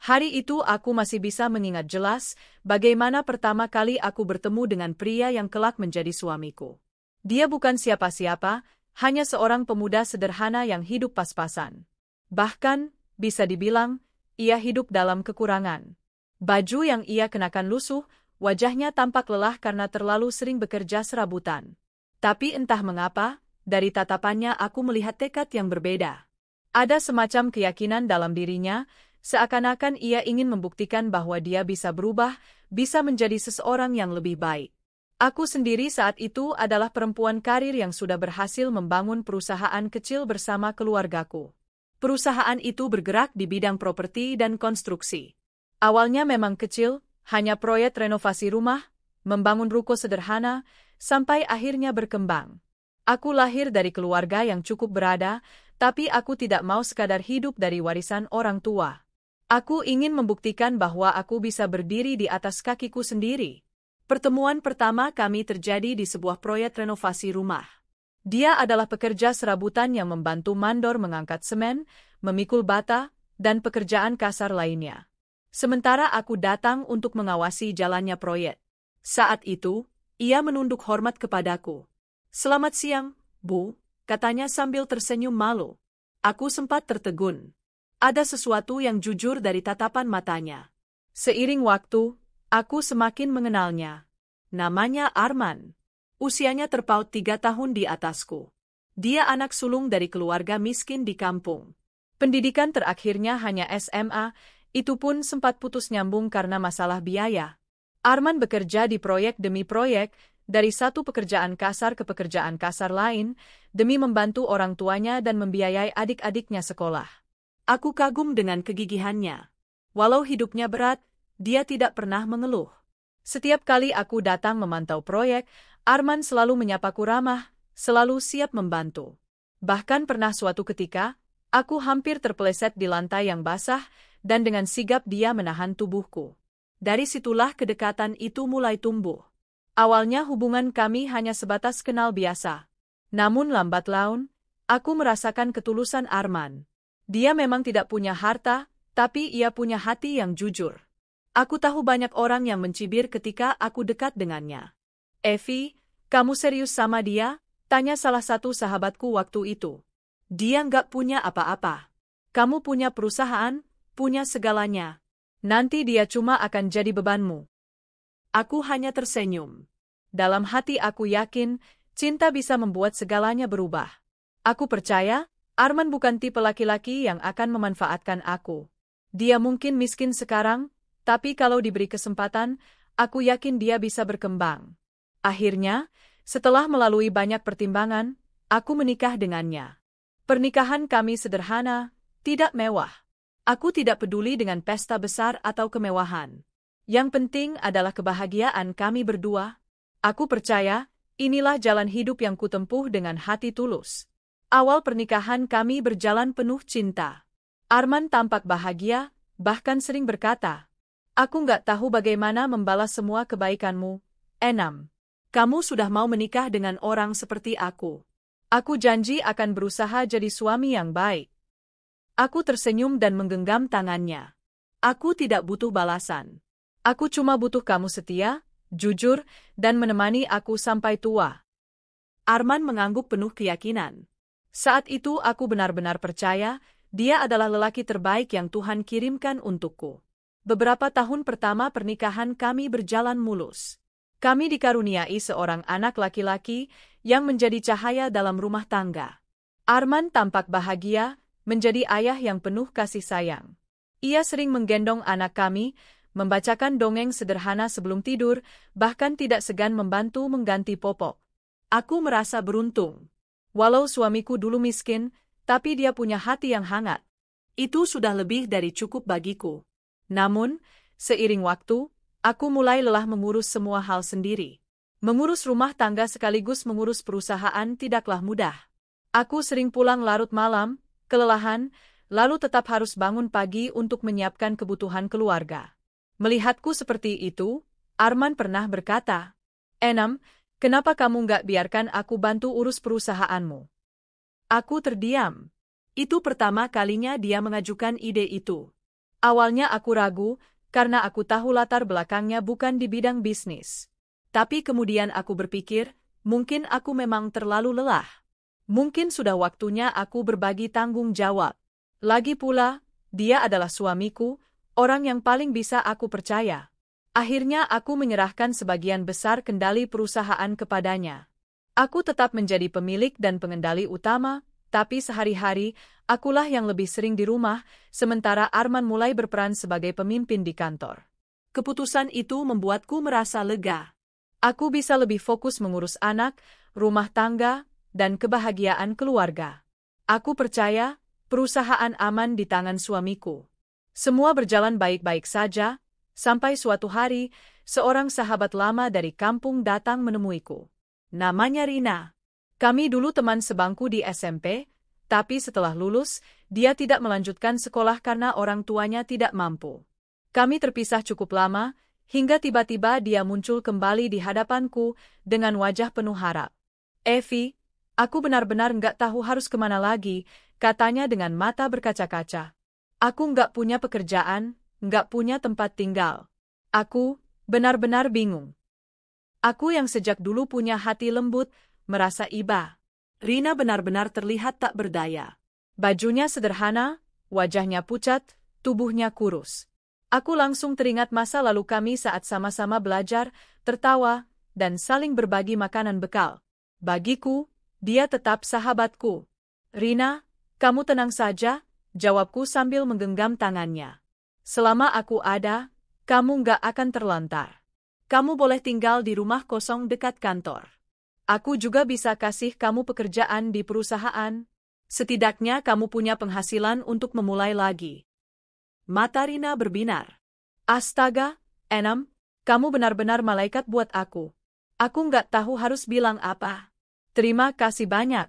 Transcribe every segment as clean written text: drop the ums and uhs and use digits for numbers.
Hari itu aku masih bisa mengingat jelas bagaimana pertama kali aku bertemu dengan pria yang kelak menjadi suamiku. Dia bukan siapa-siapa, hanya seorang pemuda sederhana yang hidup pas-pasan. Bahkan, bisa dibilang, ia hidup dalam kekurangan. Baju yang ia kenakan lusuh, wajahnya tampak lelah karena terlalu sering bekerja serabutan. Tapi entah mengapa, dari tatapannya aku melihat tekad yang berbeda. Ada semacam keyakinan dalam dirinya, seakan-akan ia ingin membuktikan bahwa dia bisa berubah, bisa menjadi seseorang yang lebih baik. Aku sendiri saat itu adalah perempuan karir yang sudah berhasil membangun perusahaan kecil bersama keluargaku. Perusahaan itu bergerak di bidang properti dan konstruksi. Awalnya memang kecil, hanya proyek renovasi rumah, membangun ruko sederhana, sampai akhirnya berkembang. Aku lahir dari keluarga yang cukup berada, tapi aku tidak mau sekadar hidup dari warisan orang tua. Aku ingin membuktikan bahwa aku bisa berdiri di atas kakiku sendiri. Pertemuan pertama kami terjadi di sebuah proyek renovasi rumah. Dia adalah pekerja serabutan yang membantu mandor mengangkat semen, memikul bata, dan pekerjaan kasar lainnya. Sementara aku datang untuk mengawasi jalannya proyek. Saat itu, ia menunduk hormat kepadaku. "Selamat siang, Bu," katanya sambil tersenyum malu. Aku sempat tertegun. Ada sesuatu yang jujur dari tatapan matanya. Seiring waktu, aku semakin mengenalnya. Namanya Arman. Usianya terpaut 3 tahun di atasku. Dia anak sulung dari keluarga miskin di kampung. Pendidikan terakhirnya hanya SMA, itu pun sempat putus nyambung karena masalah biaya. Arman bekerja di proyek demi proyek, dari satu pekerjaan kasar ke pekerjaan kasar lain, demi membantu orang tuanya dan membiayai adik-adiknya sekolah. Aku kagum dengan kegigihannya. Walau hidupnya berat, dia tidak pernah mengeluh. Setiap kali aku datang memantau proyek, Arman selalu menyapaku ramah, selalu siap membantu. Bahkan pernah suatu ketika, aku hampir terpeleset di lantai yang basah, dan dengan sigap dia menahan tubuhku. Dari situlah kedekatan itu mulai tumbuh. Awalnya hubungan kami hanya sebatas kenal biasa. Namun lambat laun, aku merasakan ketulusan Arman. Dia memang tidak punya harta, tapi ia punya hati yang jujur. Aku tahu banyak orang yang mencibir ketika aku dekat dengannya. "Evi, kamu serius sama dia?" tanya salah satu sahabatku waktu itu. "Dia nggak punya apa-apa. Kamu punya perusahaan, punya segalanya. Nanti dia cuma akan jadi bebanmu." Aku hanya tersenyum. Dalam hati aku yakin, cinta bisa membuat segalanya berubah. Aku percaya, Arman bukan tipe laki-laki yang akan memanfaatkan aku. Dia mungkin miskin sekarang, tapi kalau diberi kesempatan, aku yakin dia bisa berkembang. Akhirnya, setelah melalui banyak pertimbangan, aku menikah dengannya. Pernikahan kami sederhana, tidak mewah. Aku tidak peduli dengan pesta besar atau kemewahan. Yang penting adalah kebahagiaan kami berdua. Aku percaya, inilah jalan hidup yang kutempuh dengan hati tulus. Awal pernikahan kami berjalan penuh cinta. Arman tampak bahagia, bahkan sering berkata, "Aku nggak tahu bagaimana membalas semua kebaikanmu, Enam. Kamu sudah mau menikah dengan orang seperti aku. Aku janji akan berusaha jadi suami yang baik." Aku tersenyum dan menggenggam tangannya. Aku tidak butuh balasan. Aku cuma butuh kamu setia, jujur, dan menemani aku sampai tua. Arman mengangguk penuh keyakinan. Saat itu aku benar-benar percaya, dia adalah lelaki terbaik yang Tuhan kirimkan untukku. Beberapa tahun pertama pernikahan kami berjalan mulus. Kami dikaruniai seorang anak laki-laki yang menjadi cahaya dalam rumah tangga. Arman tampak bahagia, menjadi ayah yang penuh kasih sayang. Ia sering menggendong anak kami, membacakan dongeng sederhana sebelum tidur, bahkan tidak segan membantu mengganti popok. Aku merasa beruntung. Walau suamiku dulu miskin, tapi dia punya hati yang hangat. Itu sudah lebih dari cukup bagiku. Namun, seiring waktu, aku mulai lelah mengurus semua hal sendiri. Mengurus rumah tangga sekaligus mengurus perusahaan tidaklah mudah. Aku sering pulang larut malam, kelelahan, lalu tetap harus bangun pagi untuk menyiapkan kebutuhan keluarga. Melihatku seperti itu, Arman pernah berkata, "Enam, kenapa kamu nggak biarkan aku bantu urus perusahaanmu?" Aku terdiam. Itu pertama kalinya dia mengajukan ide itu. Awalnya aku ragu, karena aku tahu latar belakangnya bukan di bidang bisnis. Tapi kemudian aku berpikir, mungkin aku memang terlalu lelah. Mungkin sudah waktunya aku berbagi tanggung jawab. Lagi pula, dia adalah suamiku, orang yang paling bisa aku percaya. Akhirnya aku menyerahkan sebagian besar kendali perusahaan kepadanya. Aku tetap menjadi pemilik dan pengendali utama, tapi sehari-hari, akulah yang lebih sering di rumah, sementara Arman mulai berperan sebagai pemimpin di kantor. Keputusan itu membuatku merasa lega. Aku bisa lebih fokus mengurus anak, rumah tangga, dan kebahagiaan keluarga. Aku percaya, perusahaan aman di tangan suamiku. Semua berjalan baik-baik saja, sampai suatu hari, seorang sahabat lama dari kampung datang menemuiku. Namanya Rina. Kami dulu teman sebangku di SMP, tapi setelah lulus, dia tidak melanjutkan sekolah karena orang tuanya tidak mampu. Kami terpisah cukup lama, hingga tiba-tiba dia muncul kembali di hadapanku dengan wajah penuh harap. "Evi, aku benar-benar nggak tahu harus kemana lagi," katanya dengan mata berkaca-kaca. "Aku nggak punya pekerjaan, nggak punya tempat tinggal. Aku benar-benar bingung. Aku yang sejak dulu punya hati lembut, merasa iba." Rina benar-benar terlihat tak berdaya. Bajunya sederhana, wajahnya pucat, tubuhnya kurus. Aku langsung teringat masa lalu kami saat sama-sama belajar, tertawa, dan saling berbagi makanan bekal. Bagiku, dia tetap sahabatku. "Rina, kamu tenang saja," jawabku sambil menggenggam tangannya. "Selama aku ada, kamu nggak akan terlantar. Kamu boleh tinggal di rumah kosong dekat kantor. Aku juga bisa kasih kamu pekerjaan di perusahaan. Setidaknya kamu punya penghasilan untuk memulai lagi." Mata Rina berbinar. "Astaga, Enam, kamu benar-benar malaikat buat aku. Aku nggak tahu harus bilang apa. Terima kasih banyak."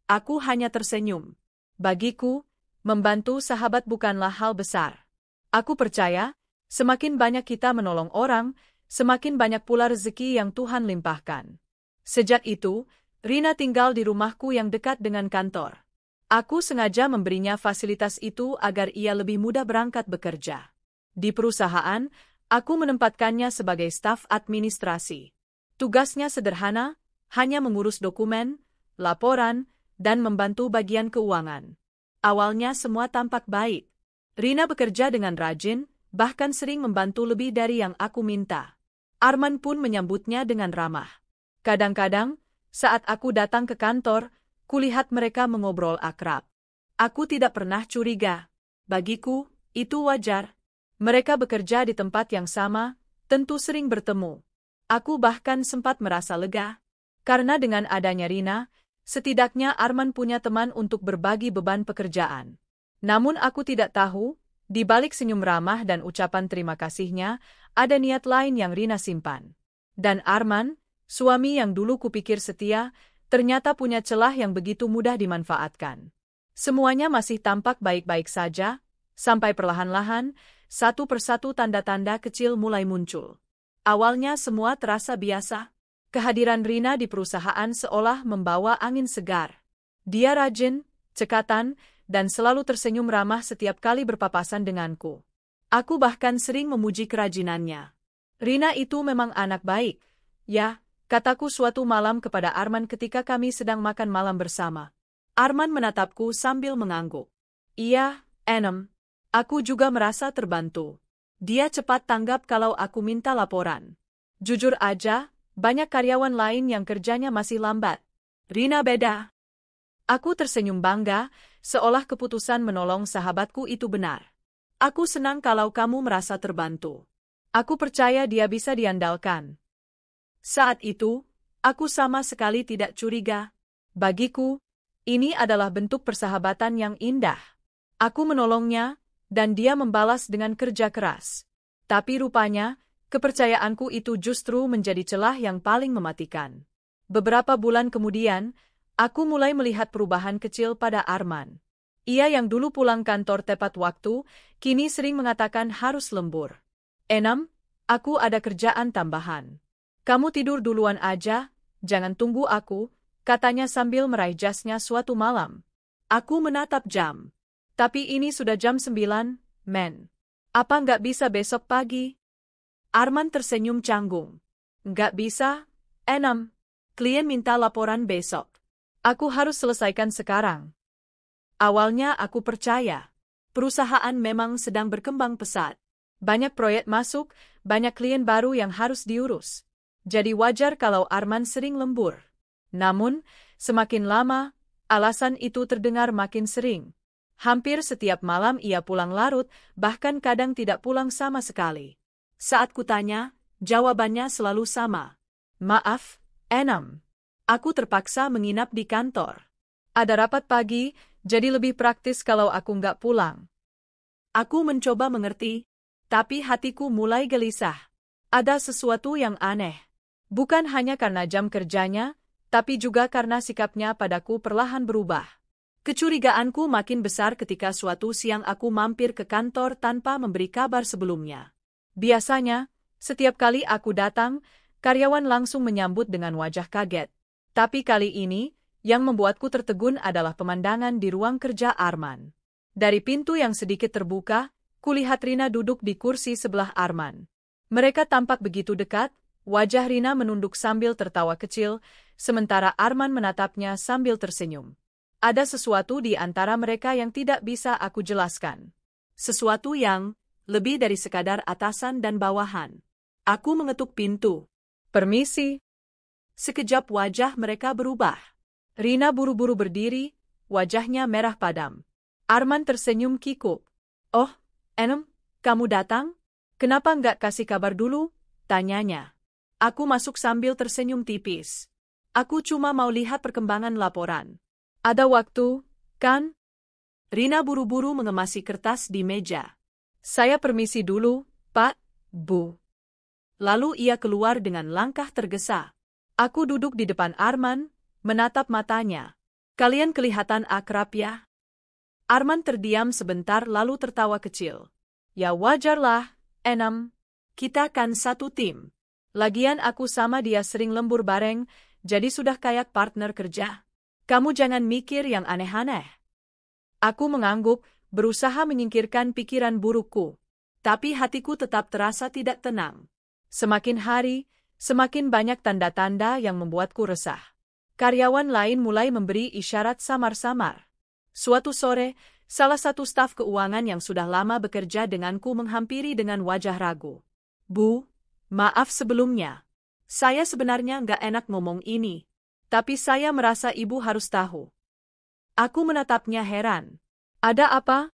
Aku hanya tersenyum. Bagiku, membantu sahabat bukanlah hal besar. Aku percaya, semakin banyak kita menolong orang, semakin banyak pula rezeki yang Tuhan limpahkan. Sejak itu, Rina tinggal di rumahku yang dekat dengan kantor. Aku sengaja memberinya fasilitas itu agar ia lebih mudah berangkat bekerja. Di perusahaan, aku menempatkannya sebagai staf administrasi. Tugasnya sederhana, hanya mengurus dokumen, laporan, dan membantu bagian keuangan. Awalnya semua tampak baik. Rina bekerja dengan rajin, bahkan sering membantu lebih dari yang aku minta. Arman pun menyambutnya dengan ramah. Kadang-kadang, saat aku datang ke kantor, kulihat mereka mengobrol akrab. Aku tidak pernah curiga. Bagiku, itu wajar. Mereka bekerja di tempat yang sama, tentu sering bertemu. Aku bahkan sempat merasa lega. Karena dengan adanya Rina, setidaknya Arman punya teman untuk berbagi beban pekerjaan. Namun aku tidak tahu, di balik senyum ramah dan ucapan terima kasihnya, ada niat lain yang Rina simpan. Dan Arman, suami yang dulu kupikir setia, ternyata punya celah yang begitu mudah dimanfaatkan. Semuanya masih tampak baik-baik saja, sampai perlahan-lahan, satu persatu tanda-tanda kecil mulai muncul. Awalnya semua terasa biasa. Kehadiran Rina di perusahaan seolah membawa angin segar. Dia rajin, cekatan, dan selalu tersenyum ramah setiap kali berpapasan denganku. Aku bahkan sering memuji kerajinannya. "Rina itu memang anak baik, ya," kataku suatu malam kepada Arman ketika kami sedang makan malam bersama. Arman menatapku sambil mengangguk. "Iya, Enam. Aku juga merasa terbantu. Dia cepat tanggap kalau aku minta laporan. Jujur aja, banyak karyawan lain yang kerjanya masih lambat. Rina beda." Aku tersenyum bangga, seolah keputusan menolong sahabatku itu benar. "Aku senang kalau kamu merasa terbantu. Aku percaya dia bisa diandalkan." Saat itu, aku sama sekali tidak curiga. Bagiku, ini adalah bentuk persahabatan yang indah. Aku menolongnya, dan dia membalas dengan kerja keras. Tapi rupanya, kepercayaanku itu justru menjadi celah yang paling mematikan. Beberapa bulan kemudian, aku mulai melihat perubahan kecil pada Arman. Ia yang dulu pulang kantor tepat waktu, kini sering mengatakan harus lembur. "Enam, aku ada kerjaan tambahan. Kamu tidur duluan aja, jangan tunggu aku," katanya sambil meraih jasnya suatu malam. Aku menatap jam. Tapi ini sudah jam 9, Men, apa nggak bisa besok pagi? Arman tersenyum canggung. Nggak bisa, Enam. Klien minta laporan besok. Aku harus selesaikan sekarang. Awalnya aku percaya. Perusahaan memang sedang berkembang pesat. Banyak proyek masuk, banyak klien baru yang harus diurus. Jadi wajar kalau Arman sering lembur. Namun, semakin lama, alasan itu terdengar makin sering. Hampir setiap malam ia pulang larut, bahkan kadang tidak pulang sama sekali. Saat kutanya, jawabannya selalu sama. Maaf, Enam. Aku terpaksa menginap di kantor. Ada rapat pagi, jadi lebih praktis kalau aku nggak pulang. Aku mencoba mengerti, tapi hatiku mulai gelisah. Ada sesuatu yang aneh. Bukan hanya karena jam kerjanya, tapi juga karena sikapnya padaku perlahan berubah. Kecurigaanku makin besar ketika suatu siang aku mampir ke kantor tanpa memberi kabar sebelumnya. Biasanya, setiap kali aku datang, karyawan langsung menyambut dengan wajah kaget. Tapi kali ini, yang membuatku tertegun adalah pemandangan di ruang kerja Arman. Dari pintu yang sedikit terbuka, kulihat Rina duduk di kursi sebelah Arman. Mereka tampak begitu dekat, wajah Rina menunduk sambil tertawa kecil, sementara Arman menatapnya sambil tersenyum. Ada sesuatu di antara mereka yang tidak bisa aku jelaskan. Sesuatu yang lebih dari sekadar atasan dan bawahan. Aku mengetuk pintu. Permisi. Sekejap wajah mereka berubah. Rina buru-buru berdiri, wajahnya merah padam. Arman tersenyum kikuk. Oh, Enam, kamu datang? Kenapa nggak kasih kabar dulu? Tanyanya. Aku masuk sambil tersenyum tipis. Aku cuma mau lihat perkembangan laporan. Ada waktu, kan? Rina buru-buru mengemasi kertas di meja. Saya permisi dulu, Pak, Bu. Lalu ia keluar dengan langkah tergesa. Aku duduk di depan Arman, menatap matanya. Kalian kelihatan akrab ya? Arman terdiam sebentar lalu tertawa kecil. Ya wajarlah, Enam. Kita kan satu tim. Lagian aku sama dia sering lembur bareng, jadi sudah kayak partner kerja. Kamu jangan mikir yang aneh-aneh. Aku mengangguk, berusaha menyingkirkan pikiran burukku. Tapi hatiku tetap terasa tidak tenang. Semakin hari, semakin banyak tanda-tanda yang membuatku resah. Karyawan lain mulai memberi isyarat samar-samar. Suatu sore, salah satu staf keuangan yang sudah lama bekerja denganku menghampiri dengan wajah ragu. Bu, maaf sebelumnya. Saya sebenarnya nggak enak ngomong ini. Tapi saya merasa ibu harus tahu. Aku menatapnya heran. Ada apa?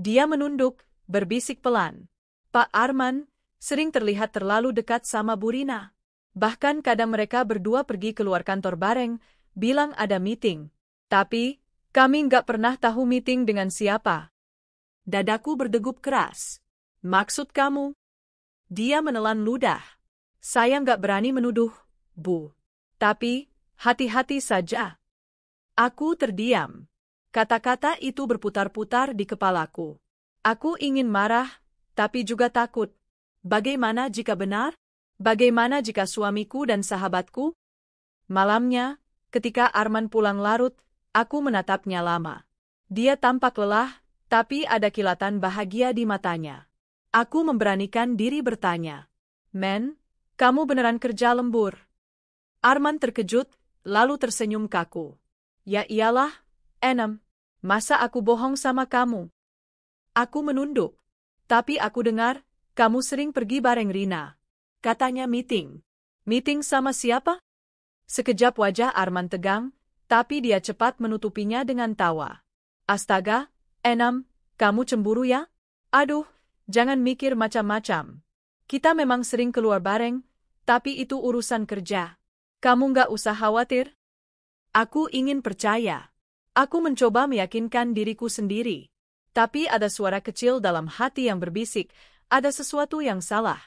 Dia menunduk, berbisik pelan. Pak Arman, sering terlihat terlalu dekat sama Bu Rina. Bahkan kadang mereka berdua pergi keluar kantor bareng, bilang ada meeting. Tapi, kami nggak pernah tahu meeting dengan siapa. Dadaku berdegup keras. Maksud kamu? Dia menelan ludah. Saya nggak berani menuduh, Bu. Tapi, hati-hati saja. Aku terdiam. Kata-kata itu berputar-putar di kepalaku. Aku ingin marah, tapi juga takut. Bagaimana jika benar? Bagaimana jika suamiku dan sahabatku? Malamnya, ketika Arman pulang larut, aku menatapnya lama. Dia tampak lelah, tapi ada kilatan bahagia di matanya. Aku memberanikan diri bertanya. Men, kamu beneran kerja lembur? Arman terkejut, lalu tersenyum kaku. Ya iyalah, Enam. Masa aku bohong sama kamu? Aku menunduk. Tapi aku dengar, kamu sering pergi bareng Rina. Katanya meeting. Meeting sama siapa? Sekejap wajah Arman tegang, tapi dia cepat menutupinya dengan tawa. Astaga, Enam, kamu cemburu ya? Aduh, jangan mikir macam-macam. Kita memang sering keluar bareng, tapi itu urusan kerja. Kamu nggak usah khawatir. Aku ingin percaya. Aku mencoba meyakinkan diriku sendiri. Tapi ada suara kecil dalam hati yang berbisik, ada sesuatu yang salah.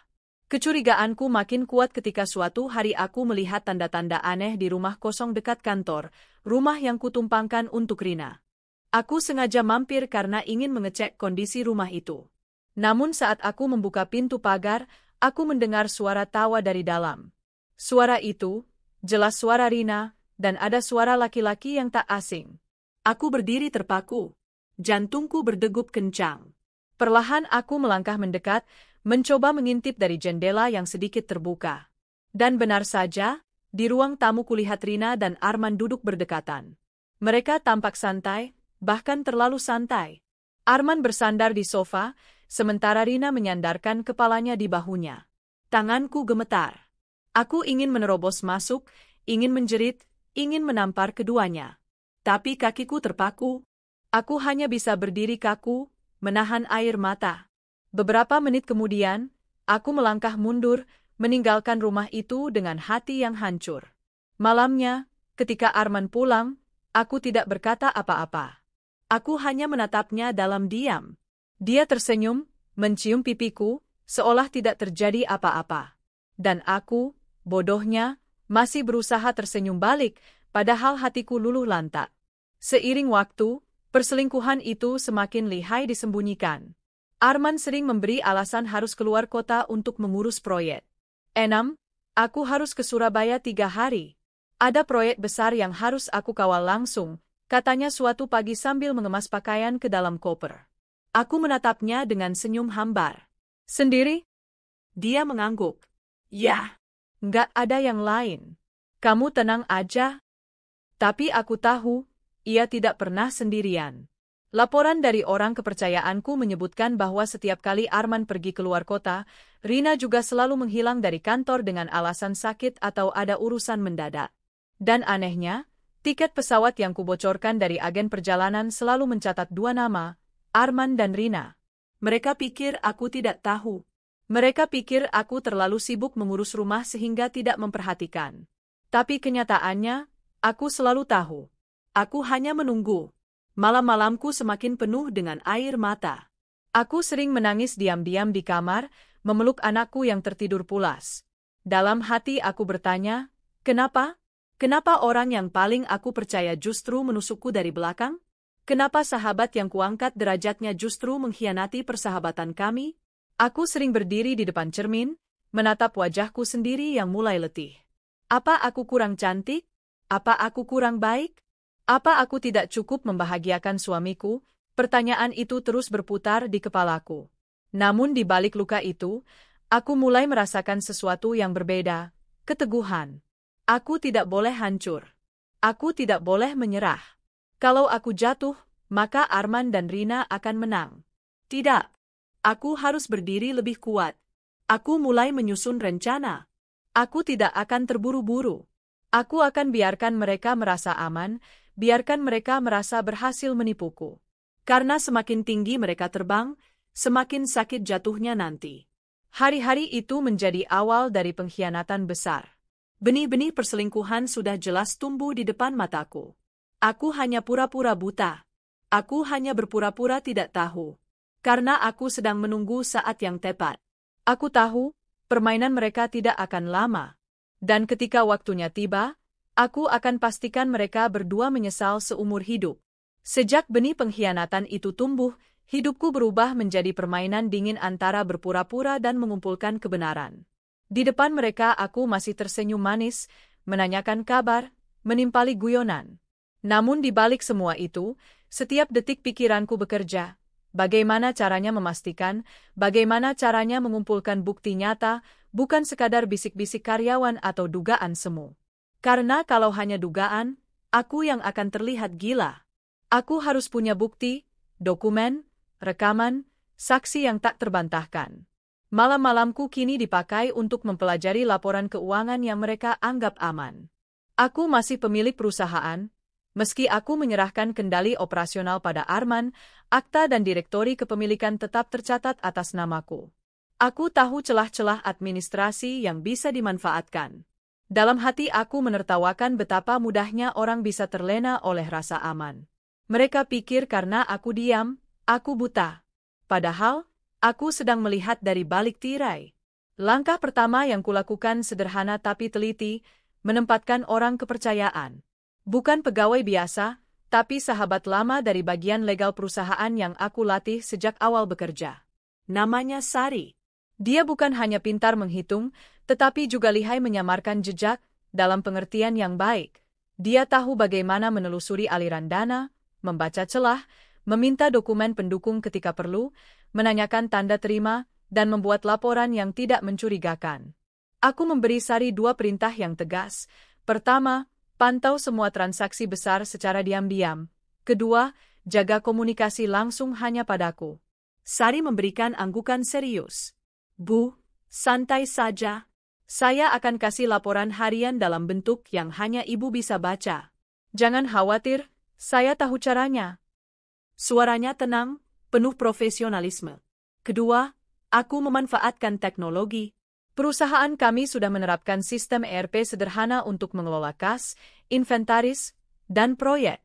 Kecurigaanku makin kuat ketika suatu hari aku melihat tanda-tanda aneh di rumah kosong dekat kantor, rumah yang kutumpangkan untuk Rina. Aku sengaja mampir karena ingin mengecek kondisi rumah itu. Namun saat aku membuka pintu pagar, aku mendengar suara tawa dari dalam. Suara itu, jelas suara Rina, dan ada suara laki-laki yang tak asing. Aku berdiri terpaku. Jantungku berdegup kencang. Perlahan aku melangkah mendekat, mencoba mengintip dari jendela yang sedikit terbuka. Dan benar saja, di ruang tamu kulihat Rina dan Arman duduk berdekatan. Mereka tampak santai, bahkan terlalu santai. Arman bersandar di sofa, sementara Rina menyandarkan kepalanya di bahunya. Tanganku gemetar. Aku ingin menerobos masuk, ingin menjerit, ingin menampar keduanya. Tapi kakiku terpaku. Aku hanya bisa berdiri kaku, menahan air mata. Beberapa menit kemudian, aku melangkah mundur, meninggalkan rumah itu dengan hati yang hancur. Malamnya, ketika Arman pulang, aku tidak berkata apa-apa. Aku hanya menatapnya dalam diam. Dia tersenyum, mencium pipiku, seolah tidak terjadi apa-apa. Dan aku, bodohnya, masih berusaha tersenyum balik, padahal hatiku luluh lantak. Seiring waktu, perselingkuhan itu semakin lihai disembunyikan. Arman sering memberi alasan harus keluar kota untuk mengurus proyek. 6. Aku harus ke Surabaya 3 hari. Ada proyek besar yang harus aku kawal langsung, katanya suatu pagi sambil mengemas pakaian ke dalam koper. Aku menatapnya dengan senyum hambar. Sendiri? Dia mengangguk. Ya, nggak ada yang lain. Kamu tenang aja. Tapi aku tahu, ia tidak pernah sendirian. Laporan dari orang kepercayaanku menyebutkan bahwa setiap kali Arman pergi keluar kota, Rina juga selalu menghilang dari kantor dengan alasan sakit atau ada urusan mendadak. Dan anehnya, tiket pesawat yang kubocorkan dari agen perjalanan selalu mencatat 2 nama, Arman dan Rina. Mereka pikir aku tidak tahu. Mereka pikir aku terlalu sibuk mengurus rumah sehingga tidak memperhatikan. Tapi kenyataannya, aku selalu tahu. Aku hanya menunggu. Malam-malamku semakin penuh dengan air mata. Aku sering menangis diam-diam di kamar, memeluk anakku yang tertidur pulas. Dalam hati aku bertanya, kenapa? Kenapa orang yang paling aku percaya justru menusukku dari belakang? Kenapa sahabat yang kuangkat derajatnya justru mengkhianati persahabatan kami? Aku sering berdiri di depan cermin, menatap wajahku sendiri yang mulai letih. Apa aku kurang cantik? Apa aku kurang baik? Apa aku tidak cukup membahagiakan suamiku? Pertanyaan itu terus berputar di kepalaku. Namun di balik luka itu, aku mulai merasakan sesuatu yang berbeda, keteguhan. Aku tidak boleh hancur. Aku tidak boleh menyerah. Kalau aku jatuh, maka Arman dan Rina akan menang. Tidak. Aku harus berdiri lebih kuat. Aku mulai menyusun rencana. Aku tidak akan terburu-buru. Aku akan biarkan mereka merasa aman, biarkan mereka merasa berhasil menipuku. Karena semakin tinggi mereka terbang, semakin sakit jatuhnya nanti. Hari-hari itu menjadi awal dari pengkhianatan besar. Benih-benih perselingkuhan sudah jelas tumbuh di depan mataku. Aku hanya pura-pura buta. Aku hanya berpura-pura tidak tahu. Karena aku sedang menunggu saat yang tepat. Aku tahu, permainan mereka tidak akan lama. Dan ketika waktunya tiba, aku akan pastikan mereka berdua menyesal seumur hidup. Sejak benih pengkhianatan itu tumbuh, hidupku berubah menjadi permainan dingin antara berpura-pura dan mengumpulkan kebenaran. Di depan mereka aku masih tersenyum manis, menanyakan kabar, menimpali guyonan. Namun di balik semua itu, setiap detik pikiranku bekerja. Bagaimana caranya memastikan, bagaimana caranya mengumpulkan bukti nyata, bukan sekadar bisik-bisik karyawan atau dugaan semu. Karena kalau hanya dugaan, aku yang akan terlihat gila. Aku harus punya bukti, dokumen, rekaman, saksi yang tak terbantahkan. Malam-malamku kini dipakai untuk mempelajari laporan keuangan yang mereka anggap aman. Aku masih pemilik perusahaan. Meski aku menyerahkan kendali operasional pada Arman, akta dan direktori kepemilikan tetap tercatat atas namaku. Aku tahu celah-celah administrasi yang bisa dimanfaatkan. Dalam hati aku menertawakan betapa mudahnya orang bisa terlena oleh rasa aman. Mereka pikir karena aku diam, aku buta. Padahal, aku sedang melihat dari balik tirai. Langkah pertama yang kulakukan sederhana tapi teliti, menempatkan orang kepercayaan. Bukan pegawai biasa, tapi sahabat lama dari bagian legal perusahaan yang aku latih sejak awal bekerja. Namanya Sari. Dia bukan hanya pintar menghitung, tetapi juga lihai menyamarkan jejak, dalam pengertian yang baik. Dia tahu bagaimana menelusuri aliran dana, membaca celah, meminta dokumen pendukung ketika perlu, menanyakan tanda terima, dan membuat laporan yang tidak mencurigakan. Aku memberi Sari 2 perintah yang tegas. Pertama, pantau semua transaksi besar secara diam-diam. Kedua, jaga komunikasi langsung hanya padaku. Sari memberikan anggukan serius. Bu, santai saja. Saya akan kasih laporan harian dalam bentuk yang hanya ibu bisa baca. Jangan khawatir, saya tahu caranya. Suaranya tenang, penuh profesionalisme. Kedua, aku memanfaatkan teknologi. Perusahaan kami sudah menerapkan sistem ERP sederhana untuk mengelola kas, inventaris, dan proyek.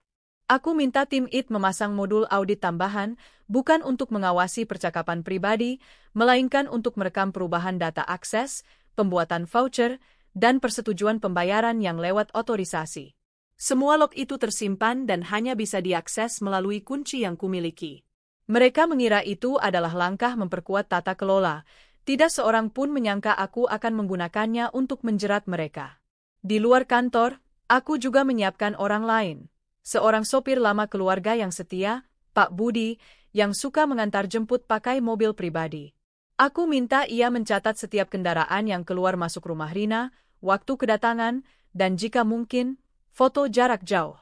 Aku minta tim IT memasang modul audit tambahan, bukan untuk mengawasi percakapan pribadi, melainkan untuk merekam perubahan data akses, pembuatan voucher, dan persetujuan pembayaran yang lewat otorisasi. Semua log itu tersimpan dan hanya bisa diakses melalui kunci yang kumiliki. Mereka mengira itu adalah langkah memperkuat tata kelola. Tidak seorang pun menyangka aku akan menggunakannya untuk menjerat mereka. Di luar kantor, aku juga menyiapkan orang lain. Seorang sopir lama keluarga yang setia, Pak Budi, yang suka mengantar jemput pakai mobil pribadi. Aku minta ia mencatat setiap kendaraan yang keluar masuk rumah Rina, waktu kedatangan, dan jika mungkin, foto jarak jauh.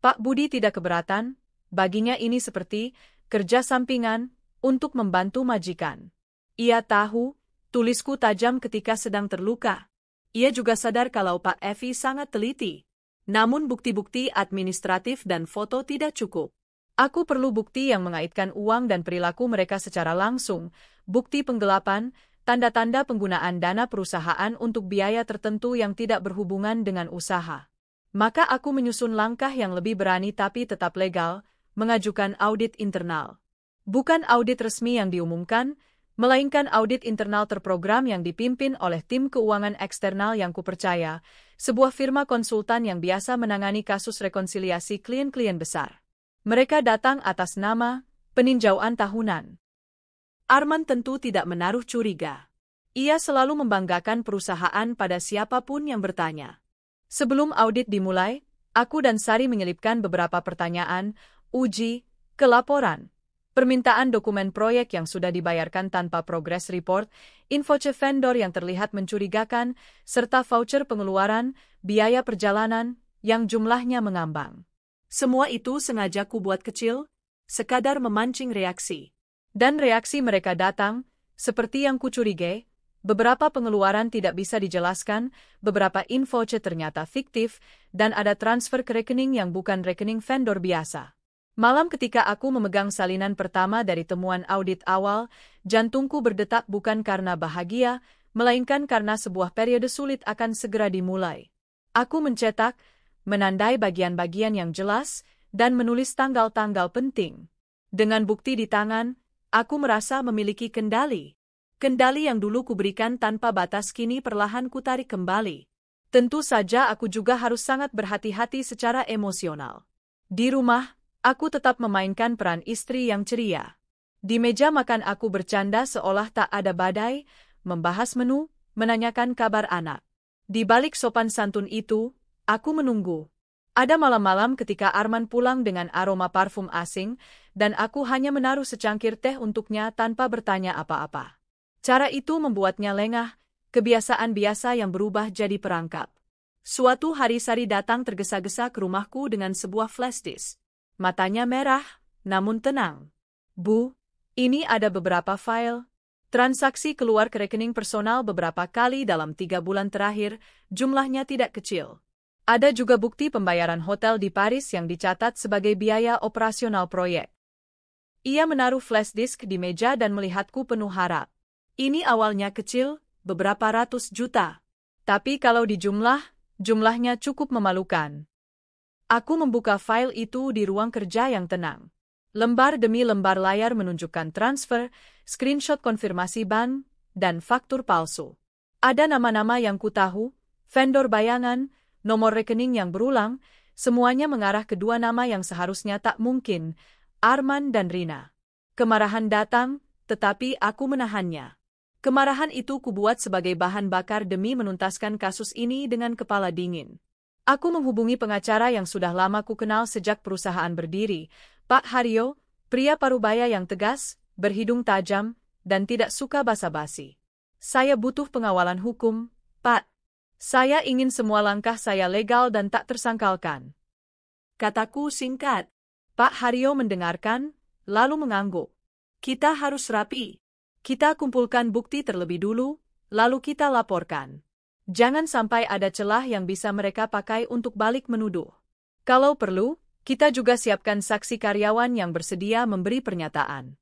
Pak Budi tidak keberatan, baginya ini seperti kerja sampingan untuk membantu majikan. Ia tahu, tulisku tajam ketika sedang terluka. Ia juga sadar kalau Pak Evi sangat teliti. Namun bukti-bukti administratif dan foto tidak cukup. Aku perlu bukti yang mengaitkan uang dan perilaku mereka secara langsung, bukti penggelapan, tanda-tanda penggunaan dana perusahaan untuk biaya tertentu yang tidak berhubungan dengan usaha. Maka aku menyusun langkah yang lebih berani tapi tetap legal, mengajukan audit internal. Bukan audit resmi yang diumumkan, melainkan audit internal terprogram yang dipimpin oleh tim keuangan eksternal yang kupercaya, sebuah firma konsultan yang biasa menangani kasus rekonsiliasi klien-klien besar. Mereka datang atas nama peninjauan tahunan. Arman tentu tidak menaruh curiga. Ia selalu membanggakan perusahaan pada siapapun yang bertanya. Sebelum audit dimulai, aku dan Sari menyelipkan beberapa pertanyaan, uji, ke laporan. Permintaan dokumen proyek yang sudah dibayarkan tanpa progress report, invoice vendor yang terlihat mencurigakan, serta voucher pengeluaran, biaya perjalanan, yang jumlahnya mengambang. Semua itu sengaja kubuat kecil, sekadar memancing reaksi. Dan reaksi mereka datang, seperti yang kucurigai, beberapa pengeluaran tidak bisa dijelaskan, beberapa invoice ternyata fiktif, dan ada transfer ke rekening yang bukan rekening vendor biasa. Malam ketika aku memegang salinan pertama dari temuan audit awal, jantungku berdetak bukan karena bahagia, melainkan karena sebuah periode sulit akan segera dimulai. Aku mencetak, menandai bagian-bagian yang jelas, dan menulis tanggal-tanggal penting. Dengan bukti di tangan, aku merasa memiliki kendali. Kendali yang dulu kuberikan tanpa batas kini perlahan kutarik kembali. Tentu saja aku juga harus sangat berhati-hati secara emosional. Di rumah, aku tetap memainkan peran istri yang ceria. Di meja makan aku bercanda seolah tak ada badai, membahas menu, menanyakan kabar anak. Di balik sopan santun itu, aku menunggu. Ada malam-malam ketika Arman pulang dengan aroma parfum asing, dan aku hanya menaruh secangkir teh untuknya tanpa bertanya apa-apa. Cara itu membuatnya lengah, kebiasaan biasa yang berubah jadi perangkap. Suatu hari Sari datang tergesa-gesa ke rumahku dengan sebuah flash disk. Matanya merah, namun tenang. Bu, ini ada beberapa file. Transaksi keluar ke rekening personal beberapa kali dalam 3 bulan terakhir, jumlahnya tidak kecil. Ada juga bukti pembayaran hotel di Paris yang dicatat sebagai biaya operasional proyek. Ia menaruh flash disk di meja dan melihatku penuh harap. Ini awalnya kecil, beberapa ratus juta. Tapi kalau jumlahnya cukup memalukan. Aku membuka file itu di ruang kerja yang tenang. Lembar demi lembar layar menunjukkan transfer, screenshot konfirmasi bank, dan faktur palsu. Ada nama-nama yang kutahu, vendor bayangan, nomor rekening yang berulang, semuanya mengarah ke dua nama yang seharusnya tak mungkin, Arman dan Rina. Kemarahan datang, tetapi aku menahannya. Kemarahan itu kubuat sebagai bahan bakar demi menuntaskan kasus ini dengan kepala dingin. Aku menghubungi pengacara yang sudah lama ku kenal sejak perusahaan berdiri, Pak Haryo, Pria parubaya yang tegas, berhidung tajam, dan tidak suka basa-basi. Saya butuh pengawalan hukum, Pak. Saya ingin semua langkah saya legal dan tak tersangkalkan. Kataku singkat. Pak Haryo mendengarkan, lalu mengangguk. Kita harus rapi. Kita kumpulkan bukti terlebih dulu, lalu kita laporkan. Jangan sampai ada celah yang bisa mereka pakai untuk balik menuduh. Kalau perlu, kita juga siapkan saksi karyawan yang bersedia memberi pernyataan.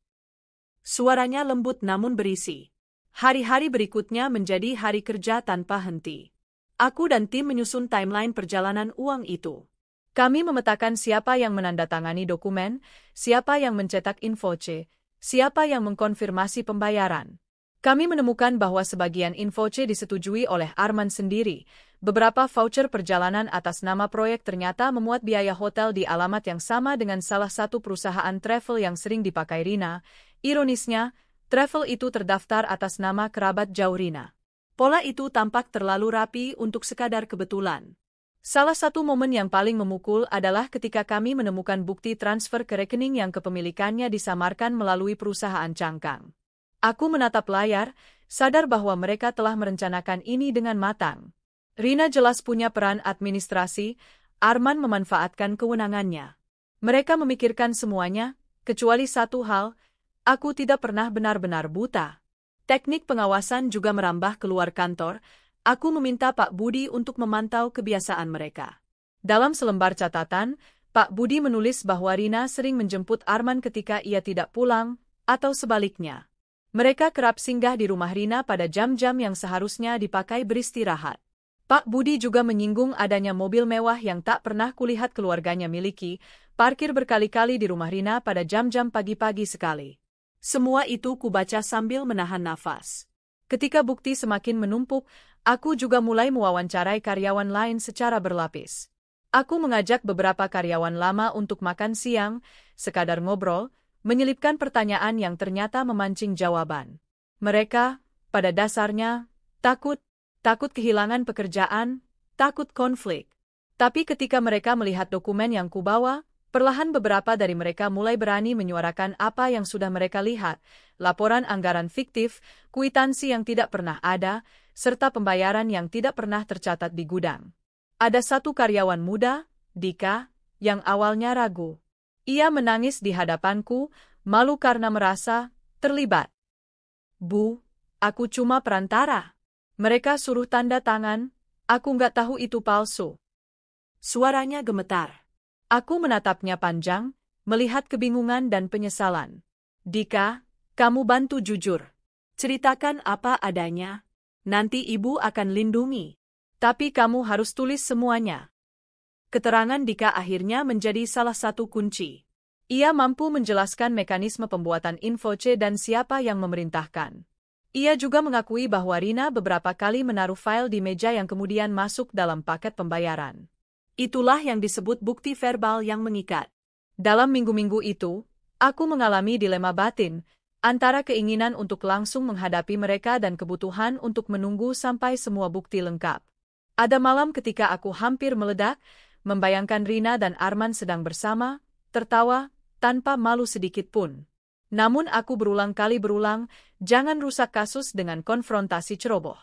Suaranya lembut namun berisi. Hari-hari berikutnya menjadi hari kerja tanpa henti. Aku dan tim menyusun timeline perjalanan uang itu. Kami memetakan siapa yang menandatangani dokumen, siapa yang mencetak invoice, siapa yang mengkonfirmasi pembayaran. Kami menemukan bahwa sebagian invoice disetujui oleh Arman sendiri. Beberapa voucher perjalanan atas nama proyek ternyata memuat biaya hotel di alamat yang sama dengan salah satu perusahaan travel yang sering dipakai Rina. Ironisnya, travel itu terdaftar atas nama kerabat jauh Rina. Pola itu tampak terlalu rapi untuk sekadar kebetulan. Salah satu momen yang paling memukul adalah ketika kami menemukan bukti transfer ke rekening yang kepemilikannya disamarkan melalui perusahaan cangkang. Aku menatap layar, sadar bahwa mereka telah merencanakan ini dengan matang. Rina jelas punya peran administrasi, Arman memanfaatkan kewenangannya. Mereka memikirkan semuanya, kecuali satu hal, aku tidak pernah benar-benar buta. Teknik pengawasan juga merambah keluar kantor. Aku meminta Pak Budi untuk memantau kebiasaan mereka. Dalam selembar catatan, Pak Budi menulis bahwa Rina sering menjemput Arman ketika ia tidak pulang, atau sebaliknya. Mereka kerap singgah di rumah Rina pada jam-jam yang seharusnya dipakai beristirahat. Pak Budi juga menyinggung adanya mobil mewah yang tak pernah kulihat keluarganya miliki, parkir berkali-kali di rumah Rina pada jam-jam pagi-pagi sekali. Semua itu kubaca sambil menahan nafas. Ketika bukti semakin menumpuk, aku juga mulai mewawancarai karyawan lain secara berlapis. Aku mengajak beberapa karyawan lama untuk makan siang, sekadar ngobrol, menyelipkan pertanyaan yang ternyata memancing jawaban. Mereka, pada dasarnya, takut kehilangan pekerjaan, takut konflik. Tapi ketika mereka melihat dokumen yang kubawa, perlahan beberapa dari mereka mulai berani menyuarakan apa yang sudah mereka lihat, laporan anggaran fiktif, kwitansi yang tidak pernah ada, serta pembayaran yang tidak pernah tercatat di gudang. Ada satu karyawan muda, Dika, yang awalnya ragu. Ia menangis di hadapanku, malu karena merasa terlibat. Bu, aku cuma perantara. Mereka suruh tanda tangan, aku nggak tahu itu palsu. Suaranya gemetar. Aku menatapnya panjang, melihat kebingungan dan penyesalan. Dika, kamu bantu jujur. Ceritakan apa adanya. Nanti ibu akan lindungi. Tapi kamu harus tulis semuanya. Keterangan Dika akhirnya menjadi salah satu kunci. Ia mampu menjelaskan mekanisme pembuatan invoice dan siapa yang memerintahkan. Ia juga mengakui bahwa Rina beberapa kali menaruh file di meja yang kemudian masuk dalam paket pembayaran. Itulah yang disebut bukti verbal yang mengikat. Dalam minggu-minggu itu, aku mengalami dilema batin, antara keinginan untuk langsung menghadapi mereka dan kebutuhan untuk menunggu sampai semua bukti lengkap. Ada malam ketika aku hampir meledak, membayangkan Rina dan Arman sedang bersama, tertawa, tanpa malu sedikit pun. Namun aku berulang kali jangan rusak kasus dengan konfrontasi ceroboh.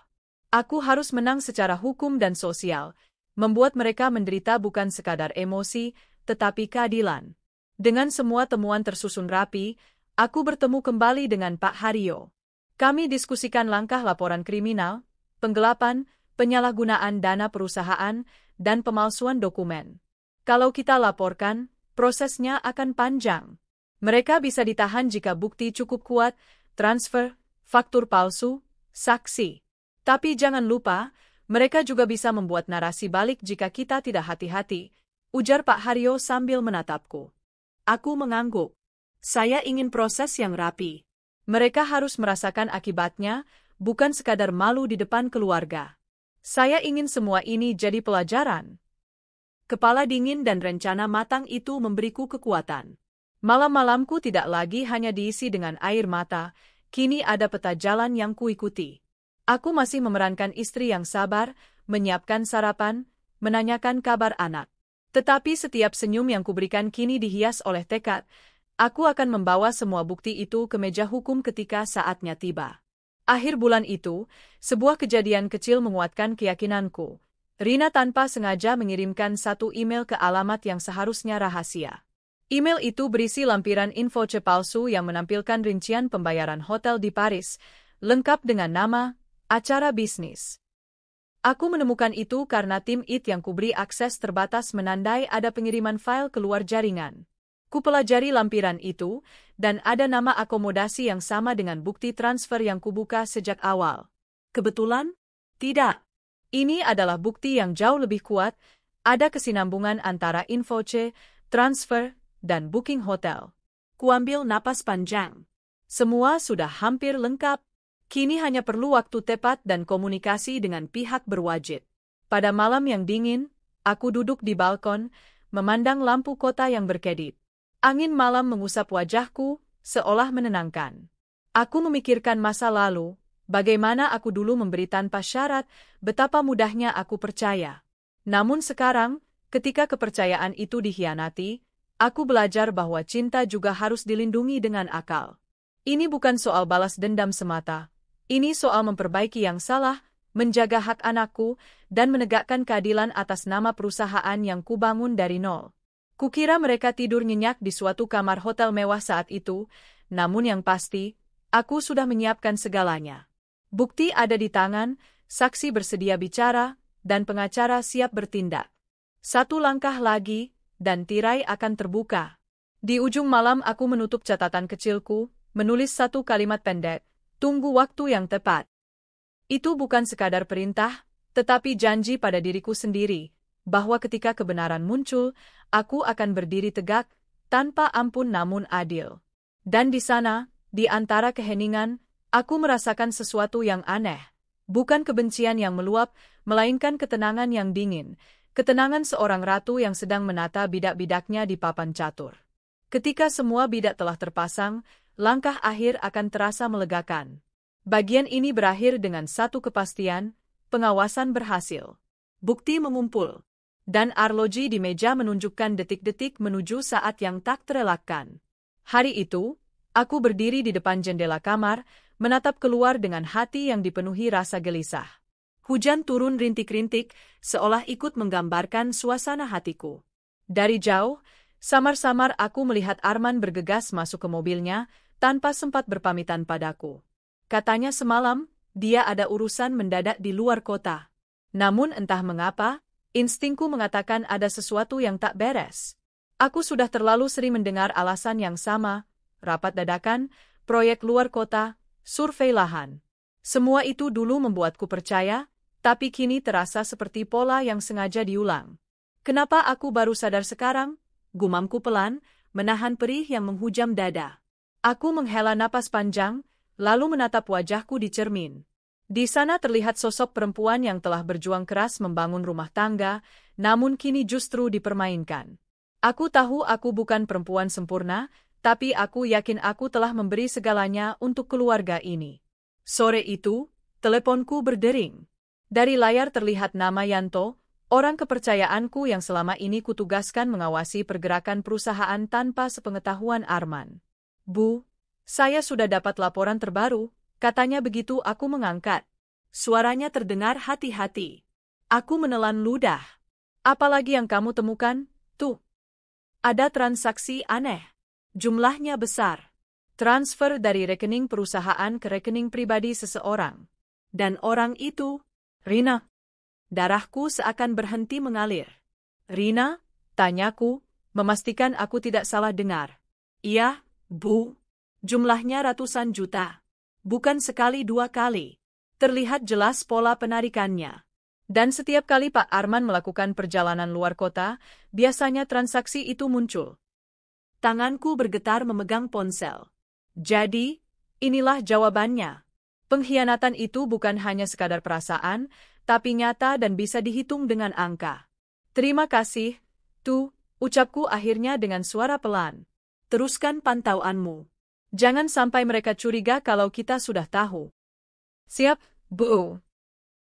Aku harus menang secara hukum dan sosial, membuat mereka menderita bukan sekadar emosi, tetapi keadilan. Dengan semua temuan tersusun rapi, aku bertemu kembali dengan Pak Haryo. Kami diskusikan langkah laporan kriminal, penggelapan, penyalahgunaan dana perusahaan, dan pemalsuan dokumen. Kalau kita laporkan, prosesnya akan panjang. Mereka bisa ditahan jika bukti cukup kuat, transfer, faktur palsu, saksi. Tapi jangan lupa, mereka juga bisa membuat narasi balik jika kita tidak hati-hati, ujar Pak Haryo sambil menatapku. Aku mengangguk. Saya ingin proses yang rapi. Mereka harus merasakan akibatnya, bukan sekadar malu di depan keluarga. Saya ingin semua ini jadi pelajaran. Kepala dingin dan rencana matang itu memberiku kekuatan. Malam-malamku tidak lagi hanya diisi dengan air mata, kini ada peta jalan yang kuikuti. Aku masih memerankan istri yang sabar, menyiapkan sarapan, menanyakan kabar anak. Tetapi setiap senyum yang kuberikan kini dihias oleh tekad, Aku akan membawa semua bukti itu ke meja hukum ketika saatnya tiba. Akhir bulan itu, sebuah kejadian kecil menguatkan keyakinanku. Rina tanpa sengaja mengirimkan satu email ke alamat yang seharusnya rahasia. Email itu berisi lampiran info palsu yang menampilkan rincian pembayaran hotel di Paris, lengkap dengan nama, acara bisnis. Aku menemukan itu karena tim IT yang kuberi akses terbatas menandai ada pengiriman file keluar jaringan. Kupelajari lampiran itu, dan ada nama akomodasi yang sama dengan bukti transfer yang kubuka sejak awal. Kebetulan? Tidak. Ini adalah bukti yang jauh lebih kuat, ada kesinambungan antara info transfer, dan booking hotel. Kuambil napas panjang. Semua sudah hampir lengkap. Kini hanya perlu waktu tepat dan komunikasi dengan pihak berwajib. Pada malam yang dingin, aku duduk di balkon, memandang lampu kota yang berkedip. Angin malam mengusap wajahku, seolah menenangkan. Aku memikirkan masa lalu, bagaimana aku dulu memberi tanpa syarat, betapa mudahnya aku percaya. Namun sekarang, ketika kepercayaan itu dikhianati, aku belajar bahwa cinta juga harus dilindungi dengan akal. Ini bukan soal balas dendam semata. Ini soal memperbaiki yang salah, menjaga hak anakku, dan menegakkan keadilan atas nama perusahaan yang kubangun dari nol. Kukira mereka tidur nyenyak di suatu kamar hotel mewah saat itu, namun yang pasti, aku sudah menyiapkan segalanya. Bukti ada di tangan, saksi bersedia bicara, dan pengacara siap bertindak. Satu langkah lagi, dan tirai akan terbuka. Di ujung malam aku menutup catatan kecilku, menulis satu kalimat pendek, tunggu waktu yang tepat. Itu bukan sekadar perintah, tetapi janji pada diriku sendiri, bahwa ketika kebenaran muncul, aku akan berdiri tegak, tanpa ampun namun adil. Dan di sana, di antara keheningan, aku merasakan sesuatu yang aneh. Bukan kebencian yang meluap, melainkan ketenangan yang dingin. Ketenangan seorang ratu yang sedang menata bidak-bidaknya di papan catur. Ketika semua bidak telah terpasang, langkah akhir akan terasa melegakan. Bagian ini berakhir dengan satu kepastian, pengawasan berhasil. Bukti mengumpul. Dan arloji di meja menunjukkan detik-detik menuju saat yang tak terelakkan. Hari itu, aku berdiri di depan jendela kamar, menatap keluar dengan hati yang dipenuhi rasa gelisah. Hujan turun rintik-rintik, seolah ikut menggambarkan suasana hatiku. Dari jauh, samar-samar aku melihat Arman bergegas masuk ke mobilnya, tanpa sempat berpamitan padaku. Katanya semalam, dia ada urusan mendadak di luar kota. Namun entah mengapa, instingku mengatakan ada sesuatu yang tak beres. Aku sudah terlalu sering mendengar alasan yang sama, rapat dadakan, proyek luar kota, survei lahan. Semua itu dulu membuatku percaya, tapi kini terasa seperti pola yang sengaja diulang. Kenapa aku baru sadar sekarang? Gumamku pelan, menahan perih yang menghujam dada. Aku menghela napas panjang, lalu menatap wajahku di cermin. Di sana terlihat sosok perempuan yang telah berjuang keras membangun rumah tangga, namun kini justru dipermainkan. Aku tahu aku bukan perempuan sempurna, tapi aku yakin aku telah memberi segalanya untuk keluarga ini. Sore itu, teleponku berdering. Dari layar terlihat nama Yanto, orang kepercayaanku yang selama ini kutugaskan mengawasi pergerakan perusahaan tanpa sepengetahuan Arman. Bu, saya sudah dapat laporan terbaru. Katanya begitu aku mengangkat. Suaranya terdengar hati-hati. Aku menelan ludah. Apalagi yang kamu temukan? Tuh. Ada transaksi aneh. Jumlahnya besar. Transfer dari rekening perusahaan ke rekening pribadi seseorang. Dan orang itu, Rina. Darahku seakan berhenti mengalir. Rina? Tanyaku, memastikan aku tidak salah dengar. Iya, Bu. Jumlahnya ratusan juta. Bukan sekali dua kali. Terlihat jelas pola penarikannya. Dan setiap kali Pak Arman melakukan perjalanan luar kota, biasanya transaksi itu muncul. Tanganku bergetar memegang ponsel. Jadi, inilah jawabannya. Pengkhianatan itu bukan hanya sekadar perasaan, tapi nyata dan bisa dihitung dengan angka. Terima kasih, tuh, ucapku akhirnya dengan suara pelan. Teruskan pantauanmu. Jangan sampai mereka curiga kalau kita sudah tahu. Siap, Bu.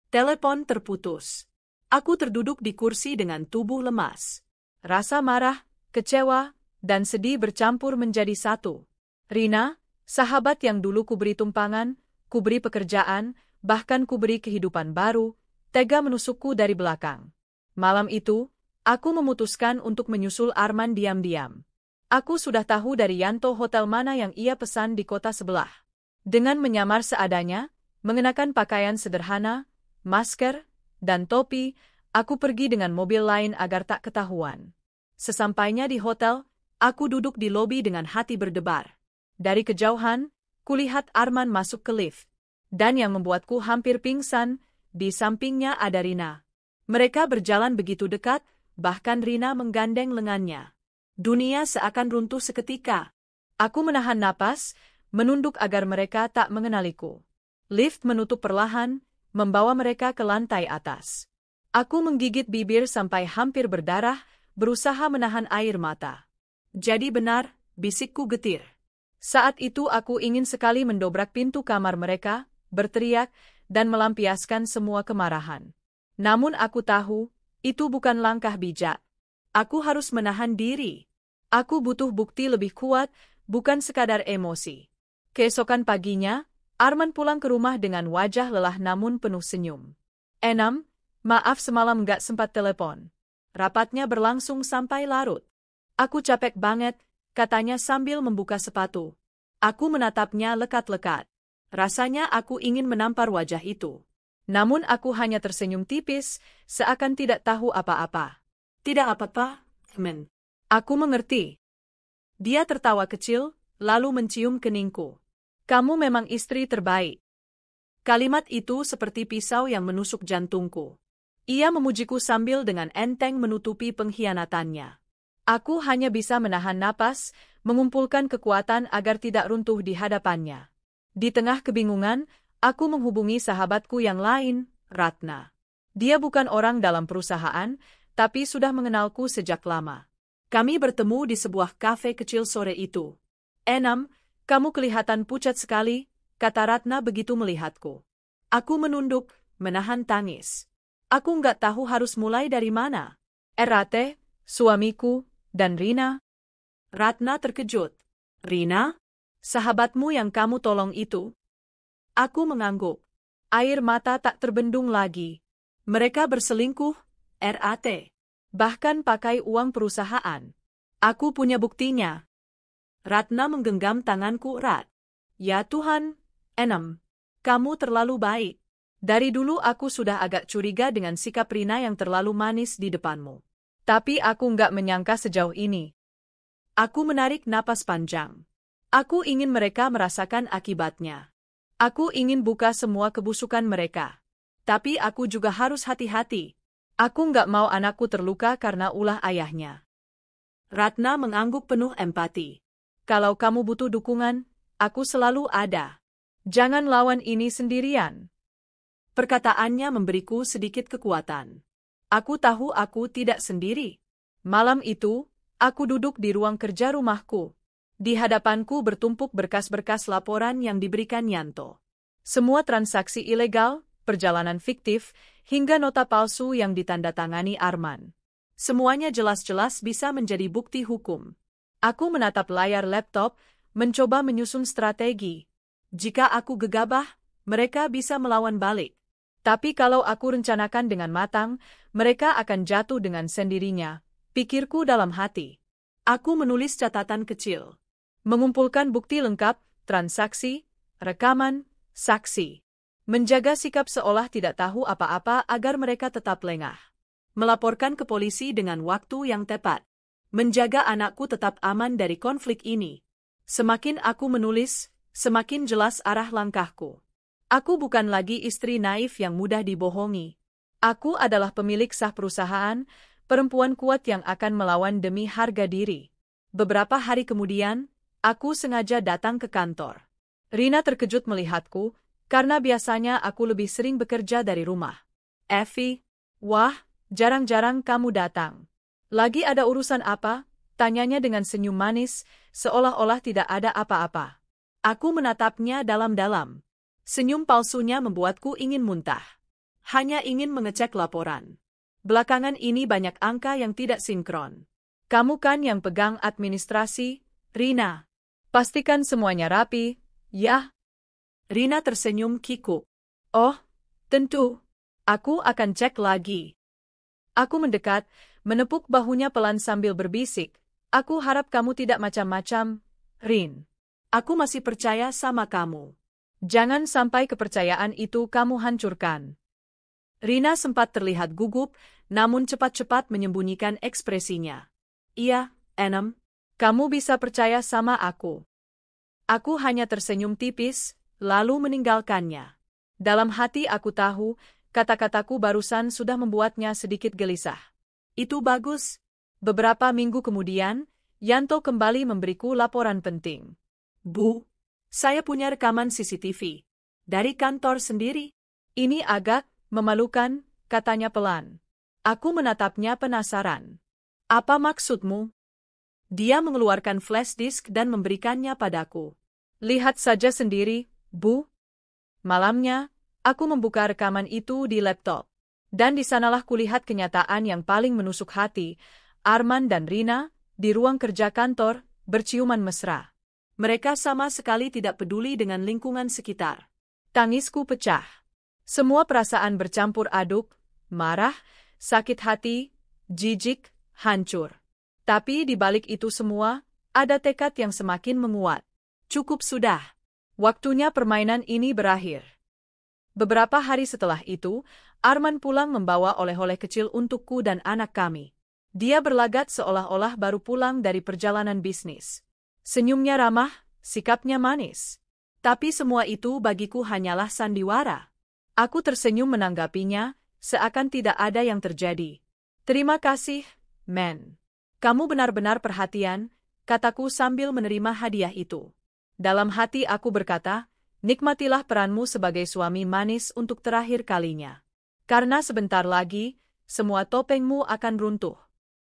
Telepon terputus. Aku terduduk di kursi dengan tubuh lemas. Rasa marah, kecewa, dan sedih bercampur menjadi satu. Rina, sahabat yang dulu kuberi tumpangan, kuberi pekerjaan, bahkan kuberi kehidupan baru, tega menusukku dari belakang. Malam itu, aku memutuskan untuk menyusul Arman diam-diam. Aku sudah tahu dari Yanto hotel mana yang ia pesan di kota sebelah. Dengan menyamar seadanya, mengenakan pakaian sederhana, masker, dan topi, aku pergi dengan mobil lain agar tak ketahuan. Sesampainya di hotel, aku duduk di lobi dengan hati berdebar. Dari kejauhan, kulihat Arman masuk ke lift. Dan yang membuatku hampir pingsan, di sampingnya ada Rina. Mereka berjalan begitu dekat, bahkan Rina menggandeng lengannya. Dunia seakan runtuh seketika. Aku menahan napas, menunduk agar mereka tak mengenaliku. Lift menutup perlahan, membawa mereka ke lantai atas. Aku menggigit bibir sampai hampir berdarah, berusaha menahan air mata. Jadi benar, bisikku getir. Saat itu aku ingin sekali mendobrak pintu kamar mereka, berteriak, dan melampiaskan semua kemarahan. Namun aku tahu, itu bukan langkah bijak. Aku harus menahan diri. Aku butuh bukti lebih kuat, bukan sekadar emosi. Keesokan paginya, Arman pulang ke rumah dengan wajah lelah namun penuh senyum. "Enam, maaf semalam nggak sempat telepon. Rapatnya berlangsung sampai larut. Aku capek banget," katanya sambil membuka sepatu. Aku menatapnya lekat-lekat. Rasanya aku ingin menampar wajah itu. Namun aku hanya tersenyum tipis, seakan tidak tahu apa-apa. "Tidak apa-apa, Men. Aku mengerti." Dia tertawa kecil, lalu mencium keningku. "Kamu memang istri terbaik." Kalimat itu seperti pisau yang menusuk jantungku. Ia memujiku sambil dengan enteng menutupi pengkhianatannya. Aku hanya bisa menahan napas, mengumpulkan kekuatan agar tidak runtuh di hadapannya. Di tengah kebingungan, aku menghubungi sahabatku yang lain, Ratna. Dia bukan orang dalam perusahaan, tapi sudah mengenalku sejak lama. Kami bertemu di sebuah kafe kecil sore itu. "Enam, kamu kelihatan pucat sekali," kata Ratna begitu melihatku. Aku menunduk, menahan tangis. Aku nggak tahu harus mulai dari mana. "Erat, suamiku, dan Rina." Ratna terkejut. "Rina? Sahabatmu yang kamu tolong itu?" Aku mengangguk. Air mata tak terbendung lagi. "Mereka berselingkuh, Rat. Bahkan pakai uang perusahaan. Aku punya buktinya." Ratna menggenggam tanganku erat. "Ya Tuhan, Enam. Kamu terlalu baik. Dari dulu aku sudah agak curiga dengan sikap Rina yang terlalu manis di depanmu. Tapi aku nggak menyangka sejauh ini." Aku menarik napas panjang. Aku ingin mereka merasakan akibatnya. Aku ingin buka semua kebusukan mereka. Tapi aku juga harus hati-hati. Aku nggak mau anakku terluka karena ulah ayahnya. Ratna mengangguk penuh empati. "Kalau kamu butuh dukungan, aku selalu ada. Jangan lawan ini sendirian." Perkataannya memberiku sedikit kekuatan. Aku tahu aku tidak sendiri. Malam itu, aku duduk di ruang kerja rumahku. Di hadapanku bertumpuk berkas-berkas laporan yang diberikan Yanto. Semua transaksi ilegal, perjalanan fiktif, hingga nota palsu yang ditandatangani Arman. Semuanya jelas-jelas bisa menjadi bukti hukum. Aku menatap layar laptop, mencoba menyusun strategi. Jika aku gegabah, mereka bisa melawan balik. Tapi kalau aku rencanakan dengan matang, mereka akan jatuh dengan sendirinya, pikirku dalam hati. Aku menulis catatan kecil. Mengumpulkan bukti lengkap, transaksi, rekaman, saksi. Menjaga sikap seolah tidak tahu apa-apa agar mereka tetap lengah. Melaporkan ke polisi dengan waktu yang tepat. Menjaga anakku tetap aman dari konflik ini. Semakin aku menulis, semakin jelas arah langkahku. Aku bukan lagi istri naif yang mudah dibohongi. Aku adalah pemilik sah perusahaan, perempuan kuat yang akan melawan demi harga diri. Beberapa hari kemudian, aku sengaja datang ke kantor. Rina terkejut melihatku, karena biasanya aku lebih sering bekerja dari rumah. "Effie, wah, jarang-jarang kamu datang. Lagi ada urusan apa?" tanyanya dengan senyum manis, seolah-olah tidak ada apa-apa. Aku menatapnya dalam-dalam. Senyum palsunya membuatku ingin muntah. Hanya ingin mengecek laporan. Belakangan ini banyak angka yang tidak sinkron. Kamu kan yang pegang administrasi, Rina. Pastikan semuanya rapi, ya? Rina tersenyum kikuk. Oh, tentu. Aku akan cek lagi. Aku mendekat, menepuk bahunya pelan sambil berbisik. Aku harap kamu tidak macam-macam, Rin. Aku masih percaya sama kamu. Jangan sampai kepercayaan itu kamu hancurkan. Rina sempat terlihat gugup, namun cepat-cepat menyembunyikan ekspresinya. Iya, Enem. Kamu bisa percaya sama aku. Aku hanya tersenyum tipis, lalu meninggalkannya. Dalam hati aku tahu, kata-kataku barusan sudah membuatnya sedikit gelisah. Itu bagus. Beberapa minggu kemudian, Yanto kembali memberiku laporan penting. Bu, saya punya rekaman CCTV. Dari kantor sendiri. Ini agak memalukan, katanya pelan. Aku menatapnya penasaran. Apa maksudmu? Dia mengeluarkan flash disk dan memberikannya padaku. Lihat saja sendiri, Bu. Malamnya, aku membuka rekaman itu di laptop. Dan di sanalah kulihat kenyataan yang paling menusuk hati. Arman dan Rina, di ruang kerja kantor, berciuman mesra. Mereka sama sekali tidak peduli dengan lingkungan sekitar. Tangisku pecah. Semua perasaan bercampur aduk, marah, sakit hati, jijik, hancur. Tapi di balik itu semua, ada tekad yang semakin menguat. Cukup sudah. Waktunya permainan ini berakhir. Beberapa hari setelah itu, Arman pulang membawa oleh-oleh kecil untukku dan anak kami. Dia berlagak seolah-olah baru pulang dari perjalanan bisnis. Senyumnya ramah, sikapnya manis. Tapi semua itu bagiku hanyalah sandiwara. Aku tersenyum menanggapinya, seakan tidak ada yang terjadi. Terima kasih, Men. Kamu benar-benar perhatian, kataku sambil menerima hadiah itu. Dalam hati aku berkata, nikmatilah peranmu sebagai suami manis untuk terakhir kalinya. Karena sebentar lagi, semua topengmu akan runtuh.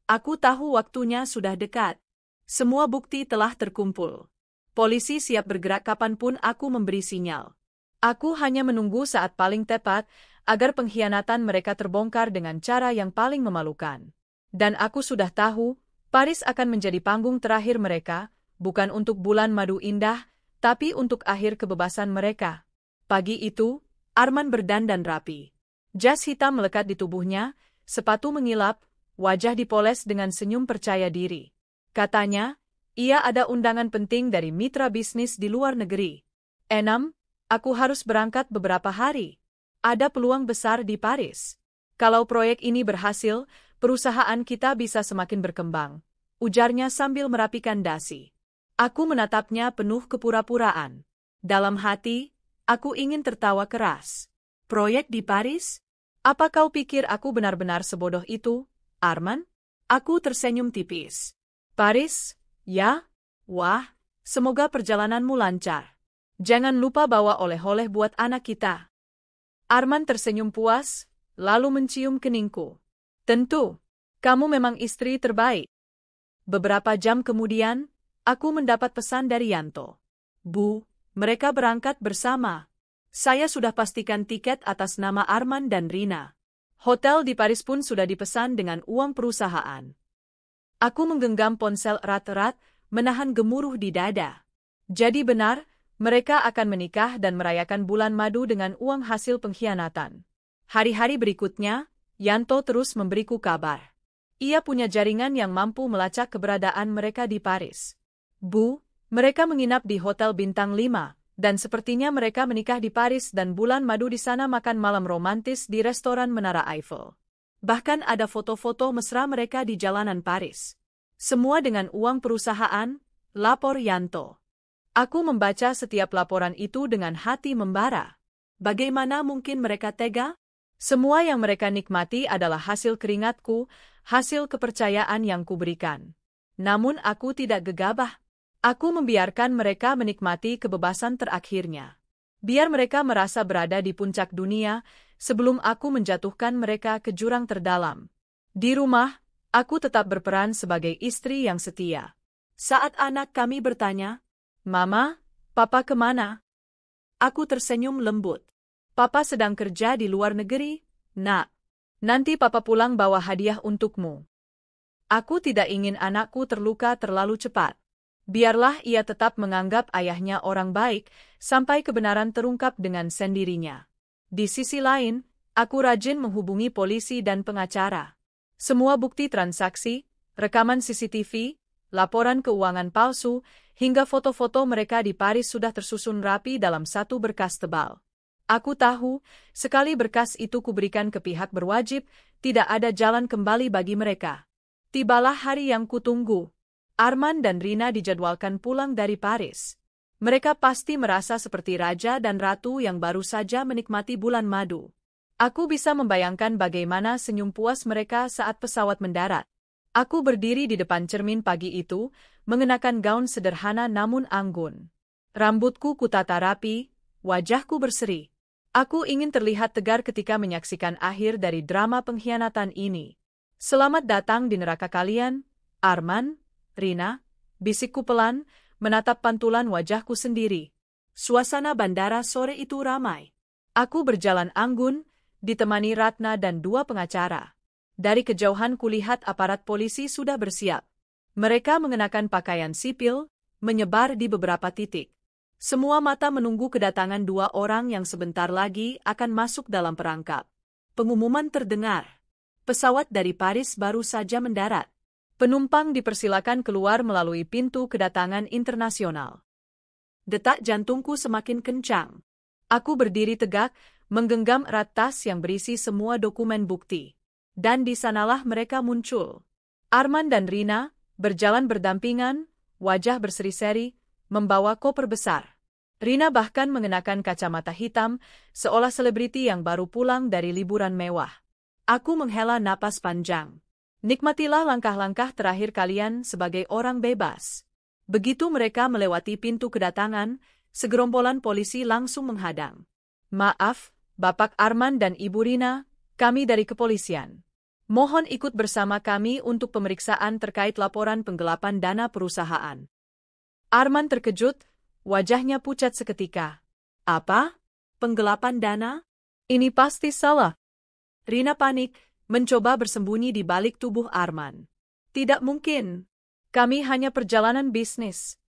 Aku tahu waktunya sudah dekat. Semua bukti telah terkumpul. Polisi siap bergerak kapanpun aku memberi sinyal. Aku hanya menunggu saat paling tepat, agar pengkhianatan mereka terbongkar dengan cara yang paling memalukan. Dan aku sudah tahu, Paris akan menjadi panggung terakhir mereka, bukan untuk bulan madu indah, tapi untuk akhir kebebasan mereka. Pagi itu, Arman berdandan rapi. Jas hitam melekat di tubuhnya, sepatu mengilap, wajah dipoles dengan senyum percaya diri. Katanya, ia ada undangan penting dari mitra bisnis di luar negeri. Enam, aku harus berangkat beberapa hari. Ada peluang besar di Paris. Kalau proyek ini berhasil, perusahaan kita bisa semakin berkembang, ujarnya sambil merapikan dasi. Aku menatapnya penuh kepura-puraan. Dalam hati, aku ingin tertawa keras. Proyek di Paris? Apa kau pikir aku benar-benar sebodoh itu, Arman? Aku tersenyum tipis. Paris? Ya? Wah, semoga perjalananmu lancar. Jangan lupa bawa oleh-oleh buat anak kita. Arman tersenyum puas, lalu mencium keningku. Tentu, kamu memang istri terbaik. Beberapa jam kemudian, aku mendapat pesan dari Yanto. Bu, mereka berangkat bersama. Saya sudah pastikan tiket atas nama Arman dan Rina. Hotel di Paris pun sudah dipesan dengan uang perusahaan. Aku menggenggam ponsel erat-erat, menahan gemuruh di dada. Jadi benar, mereka akan menikah dan merayakan bulan madu dengan uang hasil pengkhianatan. Hari-hari berikutnya, Yanto terus memberiku kabar. Ia punya jaringan yang mampu melacak keberadaan mereka di Paris. Bu, mereka menginap di Hotel Bintang 5, dan sepertinya mereka menikah di Paris dan bulan madu di sana makan malam romantis di restoran Menara Eiffel. Bahkan ada foto-foto mesra mereka di jalanan Paris. Semua dengan uang perusahaan, lapor Yanto. Aku membaca setiap laporan itu dengan hati membara. Bagaimana mungkin mereka tega? Semua yang mereka nikmati adalah hasil keringatku, hasil kepercayaan yang kuberikan. Namun aku tidak gegabah. Aku membiarkan mereka menikmati kebebasan terakhirnya. Biar mereka merasa berada di puncak dunia, sebelum aku menjatuhkan mereka ke jurang terdalam. Di rumah, aku tetap berperan sebagai istri yang setia. Saat anak kami bertanya, Mama, Papa kemana? Aku tersenyum lembut. Papa sedang kerja di luar negeri, Nak. Nanti Papa pulang bawa hadiah untukmu. Aku tidak ingin anakku terluka terlalu cepat. Biarlah ia tetap menganggap ayahnya orang baik, sampai kebenaran terungkap dengan sendirinya. Di sisi lain, aku rajin menghubungi polisi dan pengacara. Semua bukti transaksi, rekaman CCTV, laporan keuangan palsu, hingga foto-foto mereka di Paris sudah tersusun rapi dalam satu berkas tebal. Aku tahu, sekali berkas itu kuberikan ke pihak berwajib, tidak ada jalan kembali bagi mereka. Tibalah hari yang kutunggu. Arman dan Rina dijadwalkan pulang dari Paris. Mereka pasti merasa seperti raja dan ratu yang baru saja menikmati bulan madu. Aku bisa membayangkan bagaimana senyum puas mereka saat pesawat mendarat. Aku berdiri di depan cermin pagi itu, mengenakan gaun sederhana namun anggun. Rambutku kutata rapi, wajahku berseri. Aku ingin terlihat tegar ketika menyaksikan akhir dari drama pengkhianatan ini. Selamat datang di neraka kalian, Arman, Rina, bisikku pelan, menatap pantulan wajahku sendiri. Suasana bandara sore itu ramai. Aku berjalan anggun, ditemani Ratna dan dua pengacara. Dari kejauhan kulihat aparat polisi sudah bersiap. Mereka mengenakan pakaian sipil, menyebar di beberapa titik. Semua mata menunggu kedatangan dua orang yang sebentar lagi akan masuk dalam perangkap. Pengumuman terdengar. Pesawat dari Paris baru saja mendarat. Penumpang dipersilakan keluar melalui pintu kedatangan internasional. Detak jantungku semakin kencang. Aku berdiri tegak, menggenggam erat tas yang berisi semua dokumen bukti. Dan di sanalah mereka muncul. Arman dan Rina, berjalan berdampingan, wajah berseri-seri, membawa koper besar. Rina bahkan mengenakan kacamata hitam, seolah selebriti yang baru pulang dari liburan mewah. Aku menghela napas panjang. Nikmatilah langkah-langkah terakhir kalian sebagai orang bebas. Begitu mereka melewati pintu kedatangan, segerombolan polisi langsung menghadang. Maaf, Bapak Arman dan Ibu Rina, kami dari kepolisian. Mohon ikut bersama kami untuk pemeriksaan terkait laporan penggelapan dana perusahaan. Arman terkejut, wajahnya pucat seketika. Apa? Penggelapan dana? Ini pasti salah. Rina panik, mencoba bersembunyi di balik tubuh Arman. Tidak mungkin. Kami hanya perjalanan bisnis.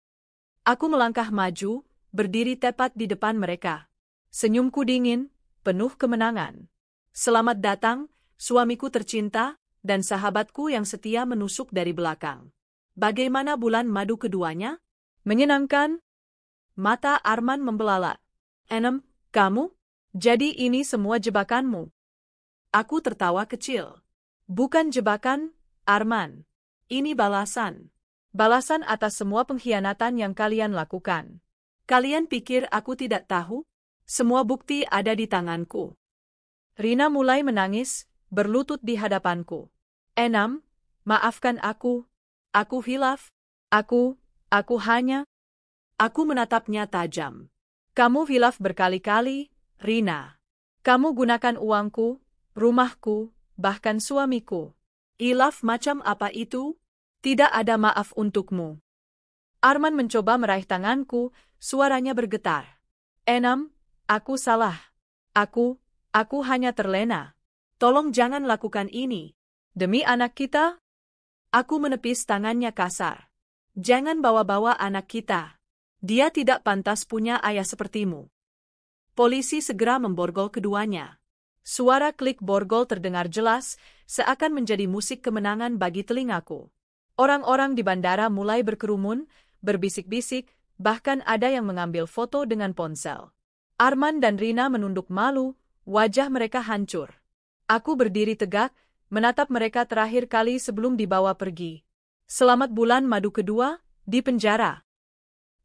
Aku melangkah maju, berdiri tepat di depan mereka. Senyumku dingin, penuh kemenangan. Selamat datang, suamiku tercinta, dan sahabatku yang setia menusuk dari belakang. Bagaimana bulan madu keduanya? Menyenangkan? Mata Arman membelalak. Enem, kamu? Jadi ini semua jebakanmu? Aku tertawa kecil. Bukan jebakan, Arman. Ini balasan. Balasan atas semua pengkhianatan yang kalian lakukan. Kalian pikir aku tidak tahu? Semua bukti ada di tanganku. Rina mulai menangis, berlutut di hadapanku. Enam, maafkan aku. Aku hilaf. Aku hanya... Aku menatapnya tajam. Kamu hilaf berkali-kali, Rina. Kamu gunakan uangku, rumahku, bahkan suamiku. Hilaf macam apa itu? Tidak ada maaf untukmu. Arman mencoba meraih tanganku, suaranya bergetar. Enam, aku salah. Aku hanya terlena. Tolong jangan lakukan ini. Demi anak kita? Aku menepis tangannya kasar. Jangan bawa-bawa anak kita. Dia tidak pantas punya ayah sepertimu. Polisi segera memborgol keduanya. Suara klik borgol terdengar jelas, seakan menjadi musik kemenangan bagi telingaku. Orang-orang di bandara mulai berkerumun, berbisik-bisik, bahkan ada yang mengambil foto dengan ponsel. Arman dan Rina menunduk malu, wajah mereka hancur. Aku berdiri tegak, menatap mereka terakhir kali sebelum dibawa pergi. Selamat bulan madu kedua, di penjara.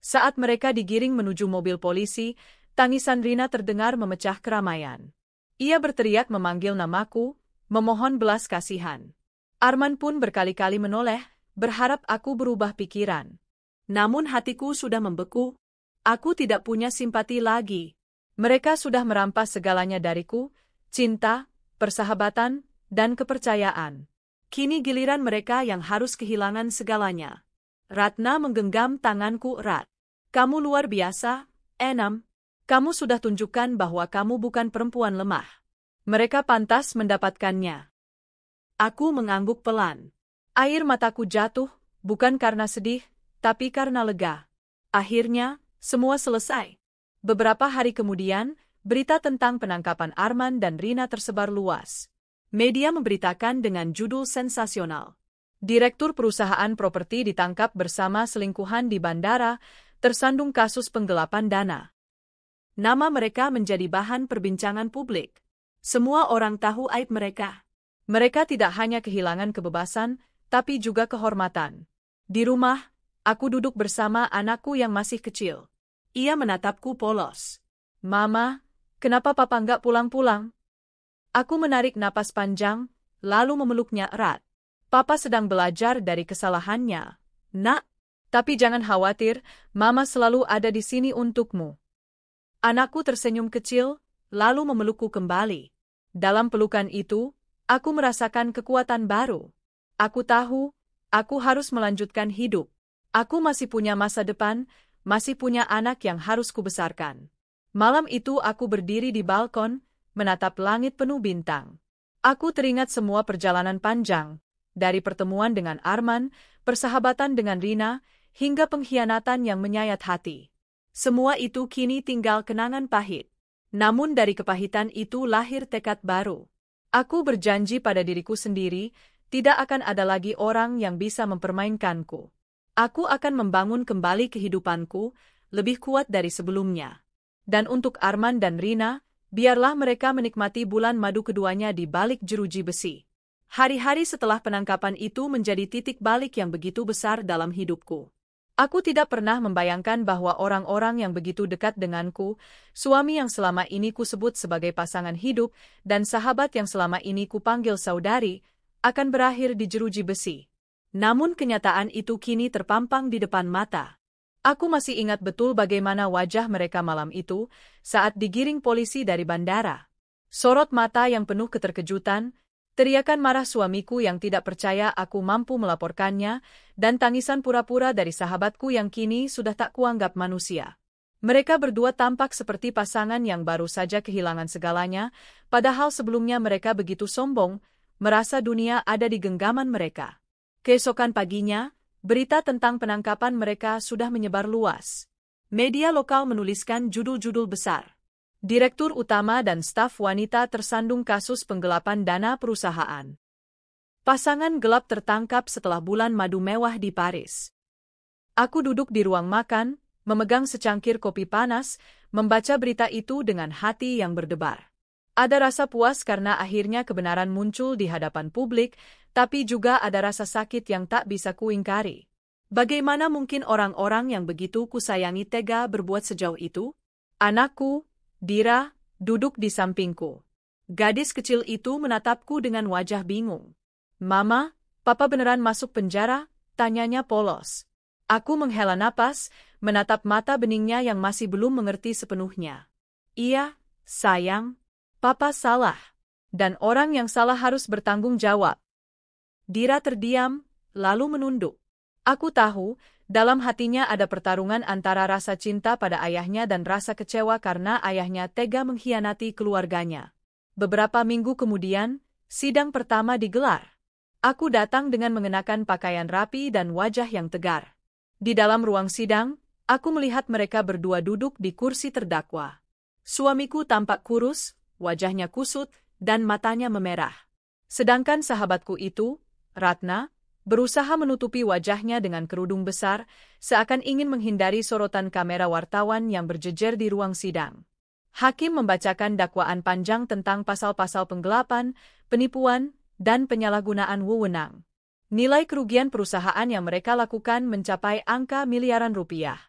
Saat mereka digiring menuju mobil polisi, tangisan Rina terdengar memecah keramaian. Ia berteriak memanggil namaku, memohon belas kasihan. Arman pun berkali-kali menoleh, berharap aku berubah pikiran. Namun hatiku sudah membeku. Aku tidak punya simpati lagi. Mereka sudah merampas segalanya dariku, cinta, persahabatan, dan kepercayaan. Kini giliran mereka yang harus kehilangan segalanya. Ratna menggenggam tanganku erat. Kamu luar biasa, Enam. Kamu sudah tunjukkan bahwa kamu bukan perempuan lemah. Mereka pantas mendapatkannya. Aku mengangguk pelan. Air mataku jatuh, bukan karena sedih, tapi karena lega. Akhirnya, semua selesai. Beberapa hari kemudian, berita tentang penangkapan Arman dan Rina tersebar luas. Media memberitakan dengan judul sensasional. Direktur perusahaan properti ditangkap bersama selingkuhan di bandara, tersandung kasus penggelapan dana. Nama mereka menjadi bahan perbincangan publik. Semua orang tahu aib mereka. Mereka tidak hanya kehilangan kebebasan, tapi juga kehormatan. Di rumah, aku duduk bersama anakku yang masih kecil. Ia menatapku polos. Mama, kenapa papa nggak pulang-pulang? Aku menarik napas panjang, lalu memeluknya erat. Papa sedang belajar dari kesalahannya. Nak, tapi jangan khawatir, Mama selalu ada di sini untukmu. Anakku tersenyum kecil, lalu memelukku kembali. Dalam pelukan itu, aku merasakan kekuatan baru. Aku tahu, aku harus melanjutkan hidup. Aku masih punya masa depan, masih punya anak yang harus kubesarkan. Malam itu aku berdiri di balkon, menatap langit penuh bintang. Aku teringat semua perjalanan panjang, dari pertemuan dengan Arman, persahabatan dengan Rina, hingga pengkhianatan yang menyayat hati. Semua itu kini tinggal kenangan pahit. Namun dari kepahitan itu lahir tekad baru. Aku berjanji pada diriku sendiri, tidak akan ada lagi orang yang bisa mempermainkanku. Aku akan membangun kembali kehidupanku, lebih kuat dari sebelumnya. Dan untuk Arman dan Rina, biarlah mereka menikmati bulan madu keduanya di balik jeruji besi. Hari-hari setelah penangkapan itu menjadi titik balik yang begitu besar dalam hidupku. Aku tidak pernah membayangkan bahwa orang-orang yang begitu dekat denganku, suami yang selama ini kusebut sebagai pasangan hidup, dan sahabat yang selama ini kupanggil saudari, akan berakhir di jeruji besi. Namun kenyataan itu kini terpampang di depan mata. Aku masih ingat betul bagaimana wajah mereka malam itu, saat digiring polisi dari bandara. Sorot mata yang penuh keterkejutan, teriakan marah suamiku yang tidak percaya aku mampu melaporkannya, dan tangisan pura-pura dari sahabatku yang kini sudah tak kuanggap manusia. Mereka berdua tampak seperti pasangan yang baru saja kehilangan segalanya, padahal sebelumnya mereka begitu sombong, merasa dunia ada di genggaman mereka. Keesokan paginya, berita tentang penangkapan mereka sudah menyebar luas. Media lokal menuliskan judul-judul besar. Direktur utama dan staf wanita tersandung kasus penggelapan dana perusahaan. Pasangan gelap tertangkap setelah bulan madu mewah di Paris. Aku duduk di ruang makan, memegang secangkir kopi panas, membaca berita itu dengan hati yang berdebar. Ada rasa puas karena akhirnya kebenaran muncul di hadapan publik, tapi juga ada rasa sakit yang tak bisa kuingkari. Bagaimana mungkin orang-orang yang begitu kusayangi tega berbuat sejauh itu? Anakku, Dira, duduk di sampingku. Gadis kecil itu menatapku dengan wajah bingung. Mama, papa beneran masuk penjara? Tanyanya polos. Aku menghela napas, menatap mata beningnya yang masih belum mengerti sepenuhnya. Iya, sayang. Papa salah, dan orang yang salah harus bertanggung jawab. Dira terdiam, lalu menunduk. Aku tahu, dalam hatinya ada pertarungan antara rasa cinta pada ayahnya dan rasa kecewa karena ayahnya tega mengkhianati keluarganya. Beberapa minggu kemudian, sidang pertama digelar. Aku datang dengan mengenakan pakaian rapi dan wajah yang tegar. Di dalam ruang sidang, aku melihat mereka berdua duduk di kursi terdakwa. Suamiku tampak kurus, wajahnya kusut, dan matanya memerah. Sedangkan sahabatku itu, Ratna, berusaha menutupi wajahnya dengan kerudung besar, seakan ingin menghindari sorotan kamera wartawan yang berjejer di ruang sidang. Hakim membacakan dakwaan panjang tentang pasal-pasal penggelapan, penipuan, dan penyalahgunaan wewenang. Nilai kerugian perusahaan yang mereka lakukan mencapai angka miliaran rupiah.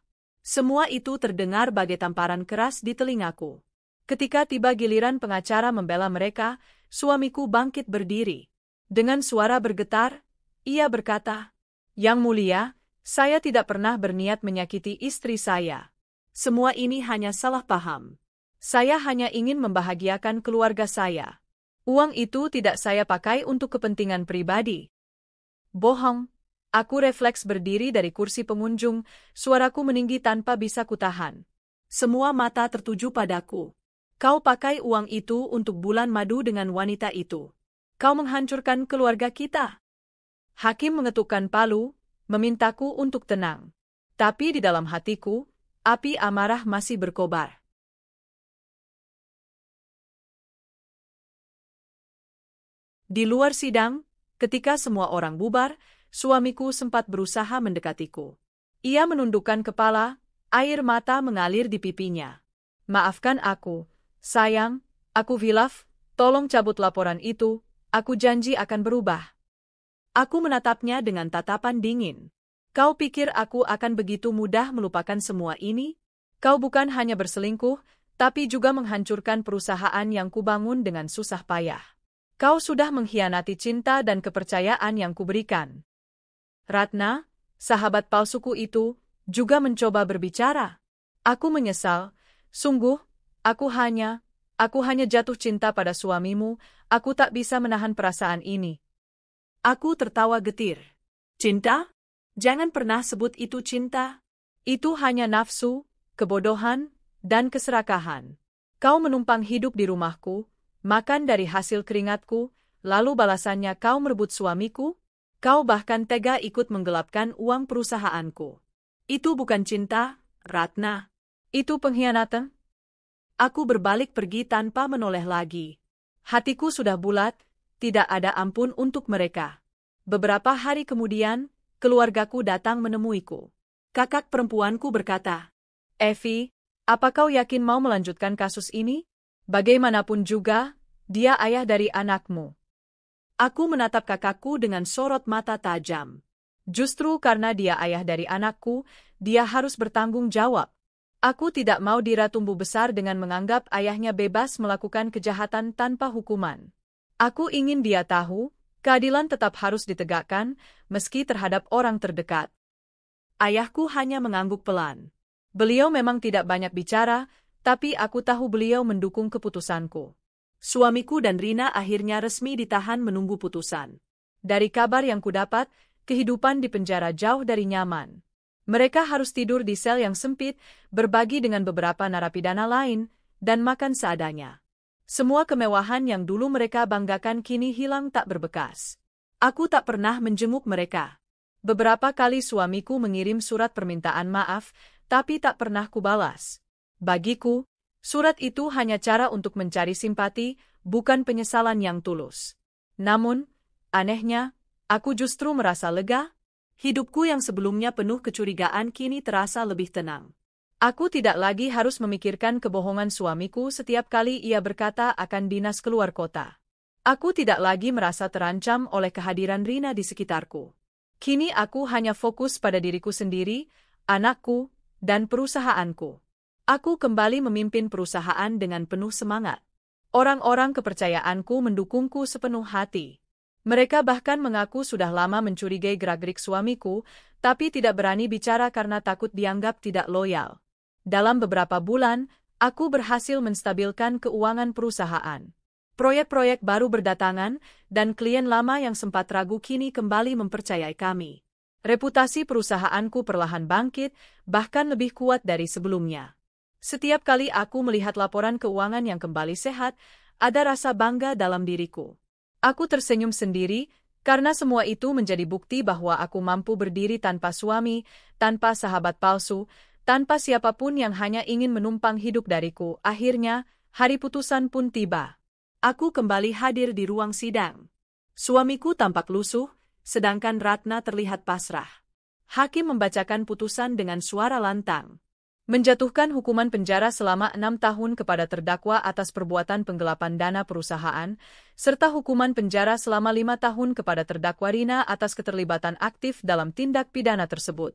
Semua itu terdengar bagai tamparan keras di telingaku. Ketika tiba giliran pengacara membela mereka, suamiku bangkit berdiri. Dengan suara bergetar, ia berkata, "Yang Mulia, saya tidak pernah berniat menyakiti istri saya. Semua ini hanya salah paham. Saya hanya ingin membahagiakan keluarga saya. Uang itu tidak saya pakai untuk kepentingan pribadi." Bohong. Aku refleks berdiri dari kursi pengunjung, suaraku meninggi tanpa bisa kutahan. Semua mata tertuju padaku. Kau pakai uang itu untuk bulan madu dengan wanita itu. Kau menghancurkan keluarga kita. Hakim mengetukkan palu, memintaku untuk tenang. Tapi di dalam hatiku, api amarah masih berkobar. Di luar sidang, ketika semua orang bubar, suamiku sempat berusaha mendekatiku. Ia menundukkan kepala, air mata mengalir di pipinya. Maafkan aku, sayang, aku hilaf, tolong cabut laporan itu, aku janji akan berubah. Aku menatapnya dengan tatapan dingin. Kau pikir aku akan begitu mudah melupakan semua ini? Kau bukan hanya berselingkuh, tapi juga menghancurkan perusahaan yang kubangun dengan susah payah. Kau sudah mengkhianati cinta dan kepercayaan yang kuberikan. Ratna, sahabat palsuku itu, juga mencoba berbicara. Aku menyesal, sungguh, aku hanya jatuh cinta pada suamimu, aku tak bisa menahan perasaan ini. Aku tertawa getir. Cinta? Jangan pernah sebut itu cinta. Itu hanya nafsu, kebodohan, dan keserakahan. Kau menumpang hidup di rumahku, makan dari hasil keringatku, lalu balasannya kau merebut suamiku? Kau bahkan tega ikut menggelapkan uang perusahaanku. Itu bukan cinta, Ratna. Itu pengkhianatan. Aku berbalik pergi tanpa menoleh lagi. Hatiku sudah bulat, tidak ada ampun untuk mereka. Beberapa hari kemudian, keluargaku datang menemuiku. Kakak perempuanku berkata, "Evi, apa kau yakin mau melanjutkan kasus ini? Bagaimanapun juga, dia ayah dari anakmu." Aku menatap kakakku dengan sorot mata tajam. Justru karena dia ayah dari anakku, dia harus bertanggung jawab. Aku tidak mau Dira tumbuh besar dengan menganggap ayahnya bebas melakukan kejahatan tanpa hukuman. Aku ingin dia tahu, keadilan tetap harus ditegakkan, meski terhadap orang terdekat. Ayahku hanya mengangguk pelan. Beliau memang tidak banyak bicara, tapi aku tahu beliau mendukung keputusanku. Suamiku dan Rina akhirnya resmi ditahan menunggu putusan. Dari kabar yang kudapat, kehidupan di penjara jauh dari nyaman. Mereka harus tidur di sel yang sempit, berbagi dengan beberapa narapidana lain, dan makan seadanya. Semua kemewahan yang dulu mereka banggakan kini hilang tak berbekas. Aku tak pernah menjenguk mereka. Beberapa kali suamiku mengirim surat permintaan maaf, tapi tak pernah kubalas. Bagiku, surat itu hanya cara untuk mencari simpati, bukan penyesalan yang tulus. Namun, anehnya, aku justru merasa lega. Hidupku yang sebelumnya penuh kecurigaan kini terasa lebih tenang. Aku tidak lagi harus memikirkan kebohongan suamiku setiap kali ia berkata akan dinas keluar kota. Aku tidak lagi merasa terancam oleh kehadiran Rina di sekitarku. Kini aku hanya fokus pada diriku sendiri, anakku, dan perusahaanku. Aku kembali memimpin perusahaan dengan penuh semangat. Orang-orang kepercayaanku mendukungku sepenuh hati. Mereka bahkan mengaku sudah lama mencurigai gerak-gerik suamiku, tapi tidak berani bicara karena takut dianggap tidak loyal. Dalam beberapa bulan, aku berhasil menstabilkan keuangan perusahaan. Proyek-proyek baru berdatangan, dan klien lama yang sempat ragu kini kembali mempercayai kami. Reputasi perusahaanku perlahan bangkit, bahkan lebih kuat dari sebelumnya. Setiap kali aku melihat laporan keuangan yang kembali sehat, ada rasa bangga dalam diriku. Aku tersenyum sendiri, karena semua itu menjadi bukti bahwa aku mampu berdiri tanpa suami, tanpa sahabat palsu, tanpa siapapun yang hanya ingin menumpang hidup dariku. Akhirnya, hari putusan pun tiba. Aku kembali hadir di ruang sidang. Suamiku tampak lusuh, sedangkan Ratna terlihat pasrah. Hakim membacakan putusan dengan suara lantang. Menjatuhkan hukuman penjara selama 6 tahun kepada terdakwa atas perbuatan penggelapan dana perusahaan, serta hukuman penjara selama 5 tahun kepada terdakwa Rina atas keterlibatan aktif dalam tindak pidana tersebut.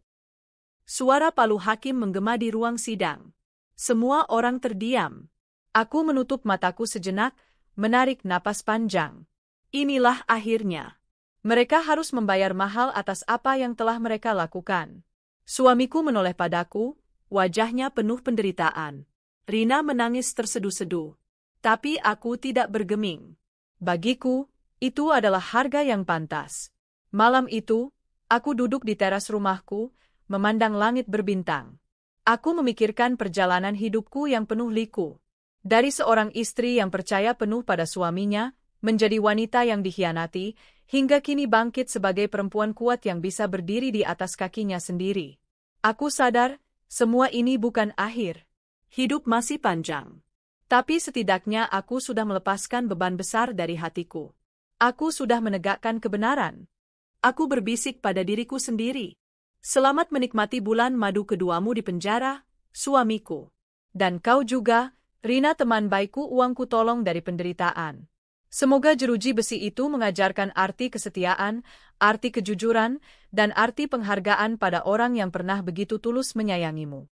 Suara palu hakim menggema di ruang sidang. Semua orang terdiam. Aku menutup mataku sejenak, menarik napas panjang. Inilah akhirnya. Mereka harus membayar mahal atas apa yang telah mereka lakukan. Suamiku menoleh padaku, wajahnya penuh penderitaan. Rina menangis terseduh-seduh. Tapi aku tidak bergeming. Bagiku, itu adalah harga yang pantas. Malam itu, aku duduk di teras rumahku, memandang langit berbintang. Aku memikirkan perjalanan hidupku yang penuh liku. Dari seorang istri yang percaya penuh pada suaminya, menjadi wanita yang dikhianati, hingga kini bangkit sebagai perempuan kuat yang bisa berdiri di atas kakinya sendiri. Aku sadar, semua ini bukan akhir. Hidup masih panjang. Tapi setidaknya aku sudah melepaskan beban besar dari hatiku. Aku sudah menegakkan kebenaran. Aku berbisik pada diriku sendiri. Selamat menikmati bulan madu keduamu di penjara, suamiku. Dan kau juga, Rina teman baikku, uangku tolong dari penderitaan. Semoga jeruji besi itu mengajarkan arti kesetiaan, arti kejujuran, dan arti penghargaan pada orang yang pernah begitu tulus menyayangimu.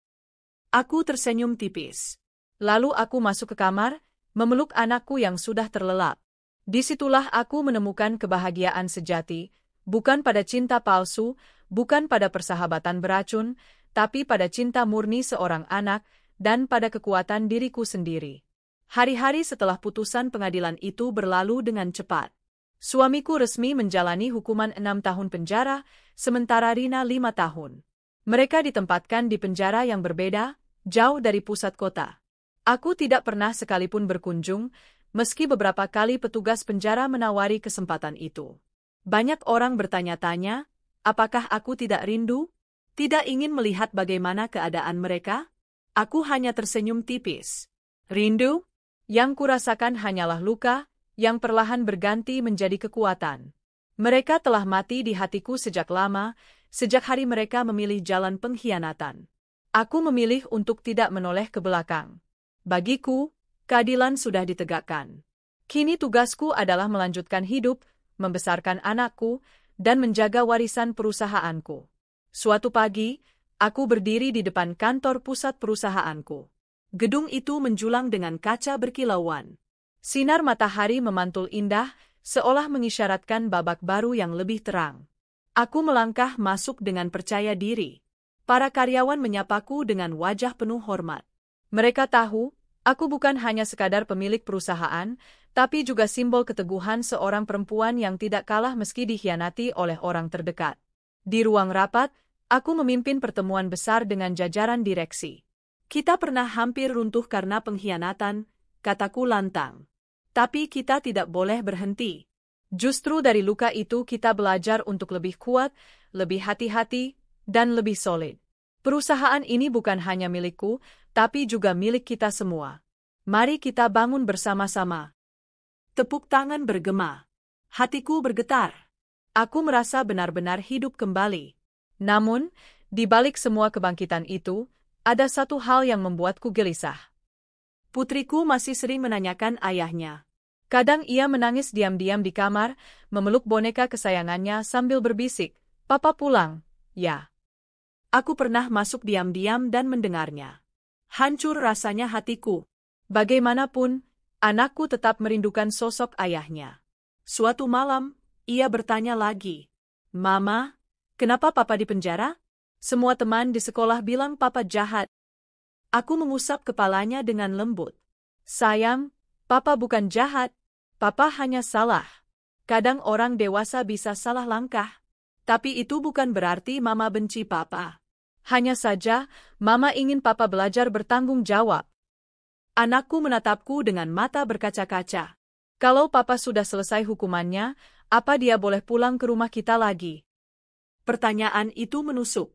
Aku tersenyum tipis. Lalu aku masuk ke kamar, memeluk anakku yang sudah terlelap. Disitulah aku menemukan kebahagiaan sejati, bukan pada cinta palsu, bukan pada persahabatan beracun, tapi pada cinta murni seorang anak, dan pada kekuatan diriku sendiri. Hari-hari setelah putusan pengadilan itu berlalu dengan cepat. Suamiku resmi menjalani hukuman 6 tahun penjara, sementara Rina 5 tahun. Mereka ditempatkan di penjara yang berbeda, jauh dari pusat kota. Aku tidak pernah sekalipun berkunjung, meski beberapa kali petugas penjara menawari kesempatan itu. Banyak orang bertanya-tanya, apakah aku tidak rindu? Tidak ingin melihat bagaimana keadaan mereka? Aku hanya tersenyum tipis. Rindu? Yang kurasakan hanyalah luka, yang perlahan berganti menjadi kekuatan. Mereka telah mati di hatiku sejak lama, sejak hari mereka memilih jalan pengkhianatan. Aku memilih untuk tidak menoleh ke belakang. Bagiku, keadilan sudah ditegakkan. Kini tugasku adalah melanjutkan hidup, membesarkan anakku, dan menjaga warisan perusahaanku. Suatu pagi, aku berdiri di depan kantor pusat perusahaanku. Gedung itu menjulang dengan kaca berkilauan. Sinar matahari memantul indah, seolah mengisyaratkan babak baru yang lebih terang. Aku melangkah masuk dengan percaya diri. Para karyawan menyapaku dengan wajah penuh hormat. Mereka tahu, aku bukan hanya sekadar pemilik perusahaan, tapi juga simbol keteguhan seorang perempuan yang tidak kalah meski dikhianati oleh orang terdekat. Di ruang rapat, aku memimpin pertemuan besar dengan jajaran direksi. Kita pernah hampir runtuh karena pengkhianatan, kataku lantang. Tapi kita tidak boleh berhenti. Justru dari luka itu kita belajar untuk lebih kuat, lebih hati-hati, dan lebih solid. Perusahaan ini bukan hanya milikku, tapi juga milik kita semua. Mari kita bangun bersama-sama. Tepuk tangan bergema. Hatiku bergetar. Aku merasa benar-benar hidup kembali. Namun, di balik semua kebangkitan itu, ada satu hal yang membuatku gelisah. Putriku masih sering menanyakan ayahnya. Kadang ia menangis diam-diam di kamar, memeluk boneka kesayangannya sambil berbisik, "Papa pulang, ya." Aku pernah masuk diam-diam dan mendengarnya. Hancur rasanya hatiku. Bagaimanapun, anakku tetap merindukan sosok ayahnya. Suatu malam, ia bertanya lagi, "Mama, kenapa Papa di penjara?" Semua teman di sekolah bilang Papa jahat. Aku mengusap kepalanya dengan lembut. Sayang, Papa bukan jahat. Papa hanya salah. Kadang orang dewasa bisa salah langkah. Tapi itu bukan berarti Mama benci Papa. Hanya saja, Mama ingin Papa belajar bertanggung jawab. Anakku menatapku dengan mata berkaca-kaca. Kalau Papa sudah selesai hukumannya, apa dia boleh pulang ke rumah kita lagi? Pertanyaan itu menusuk.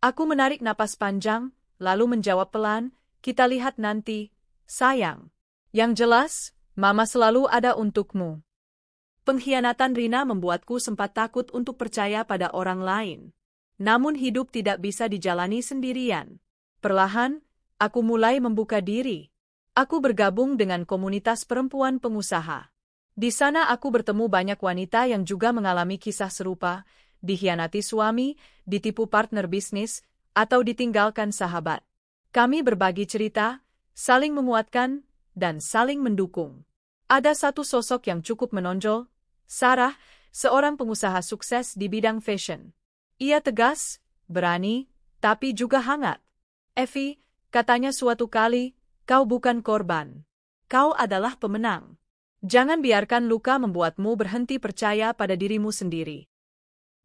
Aku menarik napas panjang, lalu menjawab pelan, "Kita lihat nanti, sayang. Yang jelas, Mama selalu ada untukmu." Pengkhianatan Rina membuatku sempat takut untuk percaya pada orang lain. Namun hidup tidak bisa dijalani sendirian. Perlahan, aku mulai membuka diri. Aku bergabung dengan komunitas perempuan pengusaha. Di sana aku bertemu banyak wanita yang juga mengalami kisah serupa, dikhianati suami, ditipu partner bisnis, atau ditinggalkan sahabat. Kami berbagi cerita, saling menguatkan, dan saling mendukung. Ada satu sosok yang cukup menonjol, Sarah, seorang pengusaha sukses di bidang fashion. Ia tegas, berani, tapi juga hangat. "Effie," katanya suatu kali, "kau bukan korban. Kau adalah pemenang. Jangan biarkan luka membuatmu berhenti percaya pada dirimu sendiri."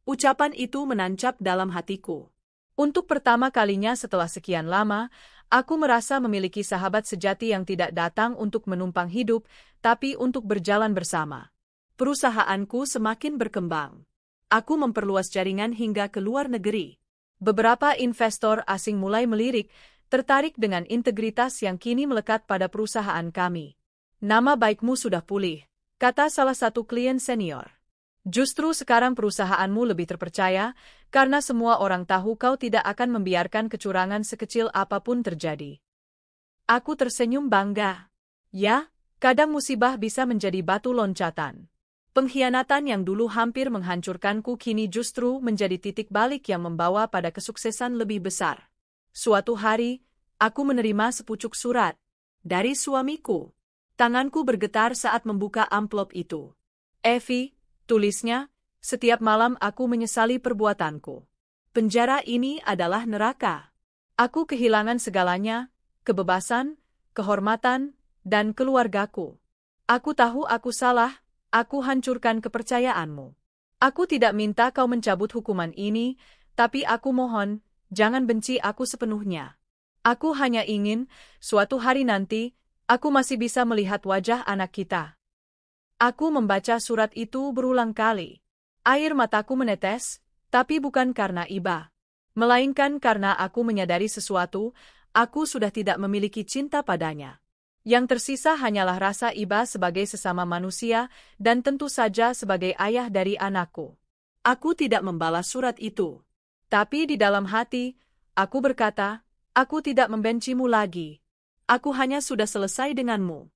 Ucapan itu menancap dalam hatiku. Untuk pertama kalinya setelah sekian lama, Aku merasa memiliki sahabat sejati yang tidak datang untuk menumpang hidup, tapi untuk berjalan bersama. Perusahaanku semakin berkembang. Aku memperluas jaringan hingga ke luar negeri. Beberapa investor asing mulai melirik, tertarik dengan integritas yang kini melekat pada perusahaan kami. Nama baikmu sudah pulih, kata salah satu klien senior. Justru sekarang perusahaanmu lebih terpercaya, karena semua orang tahu kau tidak akan membiarkan kecurangan sekecil apapun terjadi. Aku tersenyum bangga. Ya, kadang musibah bisa menjadi batu loncatan. Pengkhianatan yang dulu hampir menghancurkanku kini justru menjadi titik balik yang membawa pada kesuksesan lebih besar. Suatu hari, aku menerima sepucuk surat dari suamiku. Tanganku bergetar saat membuka amplop itu. Evie, tulisnya, setiap malam aku menyesali perbuatanku. Penjara ini adalah neraka. Aku kehilangan segalanya, kebebasan, kehormatan, dan keluargaku. Aku tahu aku salah, aku hancurkan kepercayaanmu. Aku tidak minta kau mencabut hukuman ini, tapi aku mohon, jangan benci aku sepenuhnya. Aku hanya ingin, suatu hari nanti, aku masih bisa melihat wajah anak kita. Aku membaca surat itu berulang kali. Air mataku menetes, tapi bukan karena iba. Melainkan karena aku menyadari sesuatu, aku sudah tidak memiliki cinta padanya. Yang tersisa hanyalah rasa iba sebagai sesama manusia dan tentu saja sebagai ayah dari anakku. Aku tidak membalas surat itu. Tapi di dalam hati, aku berkata, aku tidak membencimu lagi. Aku hanya sudah selesai denganmu.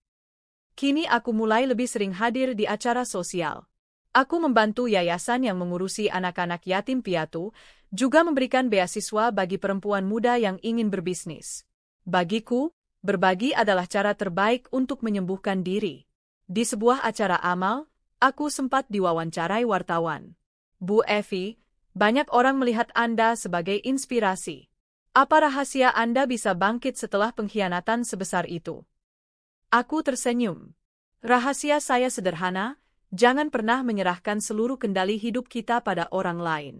Kini aku mulai lebih sering hadir di acara sosial. Aku membantu yayasan yang mengurusi anak-anak yatim piatu, juga memberikan beasiswa bagi perempuan muda yang ingin berbisnis. Bagiku, berbagi adalah cara terbaik untuk menyembuhkan diri. Di sebuah acara amal, aku sempat diwawancarai wartawan. Bu Evie, banyak orang melihat Anda sebagai inspirasi. Apa rahasia Anda bisa bangkit setelah pengkhianatan sebesar itu? Aku tersenyum. Rahasia saya sederhana, jangan pernah menyerahkan seluruh kendali hidup kita pada orang lain.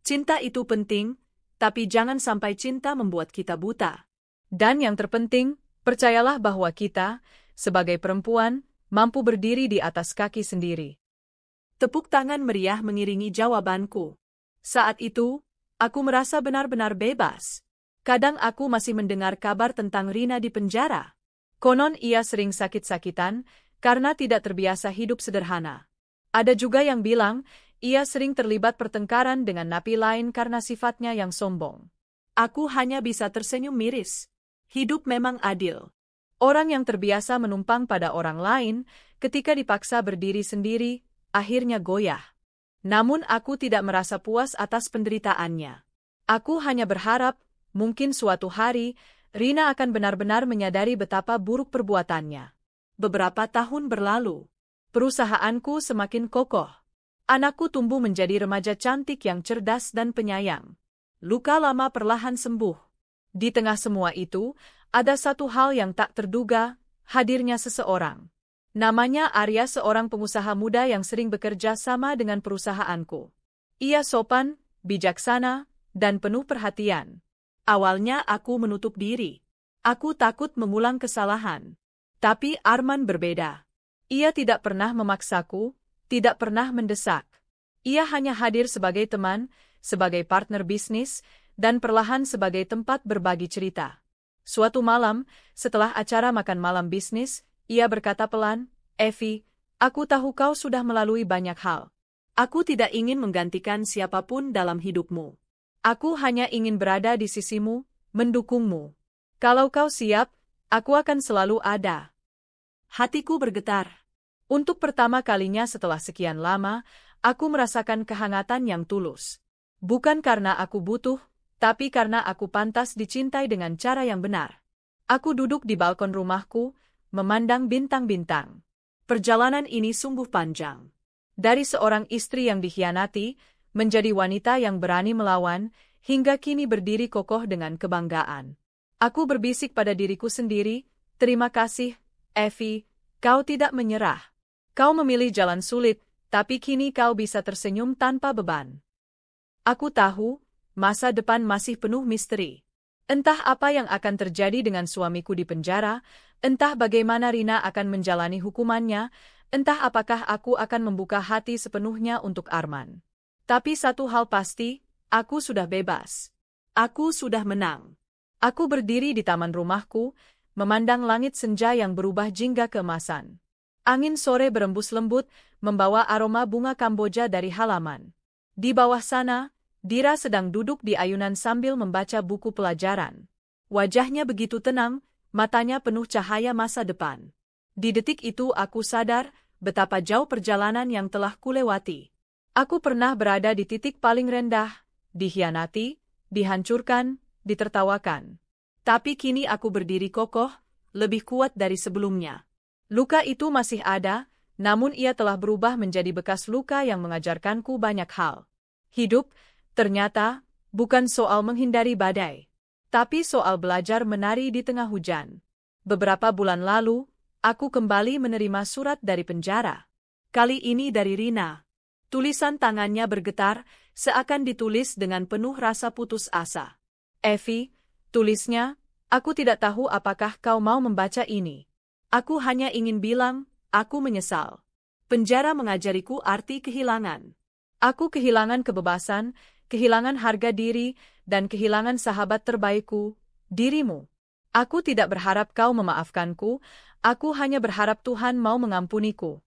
Cinta itu penting, tapi jangan sampai cinta membuat kita buta. Dan yang terpenting, percayalah bahwa kita, sebagai perempuan, mampu berdiri di atas kaki sendiri. Tepuk tangan meriah mengiringi jawabanku. Saat itu, aku merasa benar-benar bebas. Kadang aku masih mendengar kabar tentang Rina di penjara. Konon ia sering sakit-sakitan karena tidak terbiasa hidup sederhana. Ada juga yang bilang, ia sering terlibat pertengkaran dengan napi lain karena sifatnya yang sombong. Aku hanya bisa tersenyum miris. Hidup memang adil. Orang yang terbiasa menumpang pada orang lain, ketika dipaksa berdiri sendiri, akhirnya goyah. Namun aku tidak merasa puas atas penderitaannya. Aku hanya berharap, mungkin suatu hari, Rina akan benar-benar menyadari betapa buruk perbuatannya. Beberapa tahun berlalu. Perusahaanku semakin kokoh. Anakku tumbuh menjadi remaja cantik yang cerdas dan penyayang. Luka lama perlahan sembuh. Di tengah semua itu, ada satu hal yang tak terduga, hadirnya seseorang. Namanya Arya, seorang pengusaha muda yang sering bekerja sama dengan perusahaanku. Ia sopan, bijaksana, dan penuh perhatian. Awalnya aku menutup diri. Aku takut mengulang kesalahan. Tapi Arman berbeda. Ia tidak pernah memaksaku, tidak pernah mendesak. Ia hanya hadir sebagai teman, sebagai partner bisnis, dan perlahan sebagai tempat berbagi cerita. Suatu malam, setelah acara makan malam bisnis, ia berkata pelan, "Evie, aku tahu kau sudah melalui banyak hal. Aku tidak ingin menggantikan siapapun dalam hidupmu. Aku hanya ingin berada di sisimu, mendukungmu. Kalau kau siap, aku akan selalu ada." Hatiku bergetar. Untuk pertama kalinya setelah sekian lama, aku merasakan kehangatan yang tulus. Bukan karena aku butuh, tapi karena aku pantas dicintai dengan cara yang benar. Aku duduk di balkon rumahku, memandang bintang-bintang. Perjalanan ini sungguh panjang. Dari seorang istri yang dikhianati, menjadi wanita yang berani melawan, hingga kini berdiri kokoh dengan kebanggaan. Aku berbisik pada diriku sendiri, terima kasih, Evie, kau tidak menyerah. Kau memilih jalan sulit, tapi kini kau bisa tersenyum tanpa beban. Aku tahu, masa depan masih penuh misteri. Entah apa yang akan terjadi dengan suamiku di penjara, entah bagaimana Rina akan menjalani hukumannya, entah apakah aku akan membuka hati sepenuhnya untuk Arman. Tapi satu hal pasti, aku sudah bebas. Aku sudah menang. Aku berdiri di taman rumahku, memandang langit senja yang berubah jingga keemasan. Angin sore berembus lembut, membawa aroma bunga Kamboja dari halaman. Di bawah sana, Dira sedang duduk di ayunan sambil membaca buku pelajaran. Wajahnya begitu tenang, matanya penuh cahaya masa depan. Di detik itu aku sadar betapa jauh perjalanan yang telah kulewati. Aku pernah berada di titik paling rendah, dikhianati, dihancurkan, ditertawakan. Tapi kini aku berdiri kokoh, lebih kuat dari sebelumnya. Luka itu masih ada, namun ia telah berubah menjadi bekas luka yang mengajarkanku banyak hal. Hidup, ternyata, bukan soal menghindari badai, tapi soal belajar menari di tengah hujan. Beberapa bulan lalu, aku kembali menerima surat dari penjara. Kali ini dari Rina. Tulisan tangannya bergetar, seakan ditulis dengan penuh rasa putus asa. Evi, tulisnya, aku tidak tahu apakah kau mau membaca ini. Aku hanya ingin bilang, aku menyesal. Penjara mengajariku arti kehilangan. Aku kehilangan kebebasan, kehilangan harga diri, dan kehilangan sahabat terbaikku, dirimu. Aku tidak berharap kau memaafkanku, aku hanya berharap Tuhan mau mengampuniku.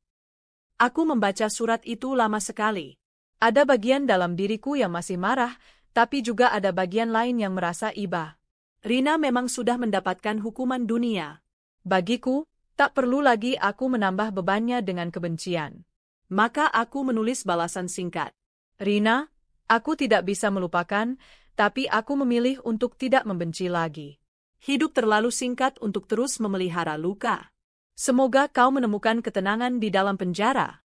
Aku membaca surat itu lama sekali. Ada bagian dalam diriku yang masih marah, tapi juga ada bagian lain yang merasa iba. Rina memang sudah mendapatkan hukuman dunia. Bagiku, tak perlu lagi aku menambah bebannya dengan kebencian. Maka aku menulis balasan singkat. Rina, aku tidak bisa melupakan, tapi aku memilih untuk tidak membenci lagi. Hidup terlalu singkat untuk terus memelihara luka. Semoga kau menemukan ketenangan di dalam penjara.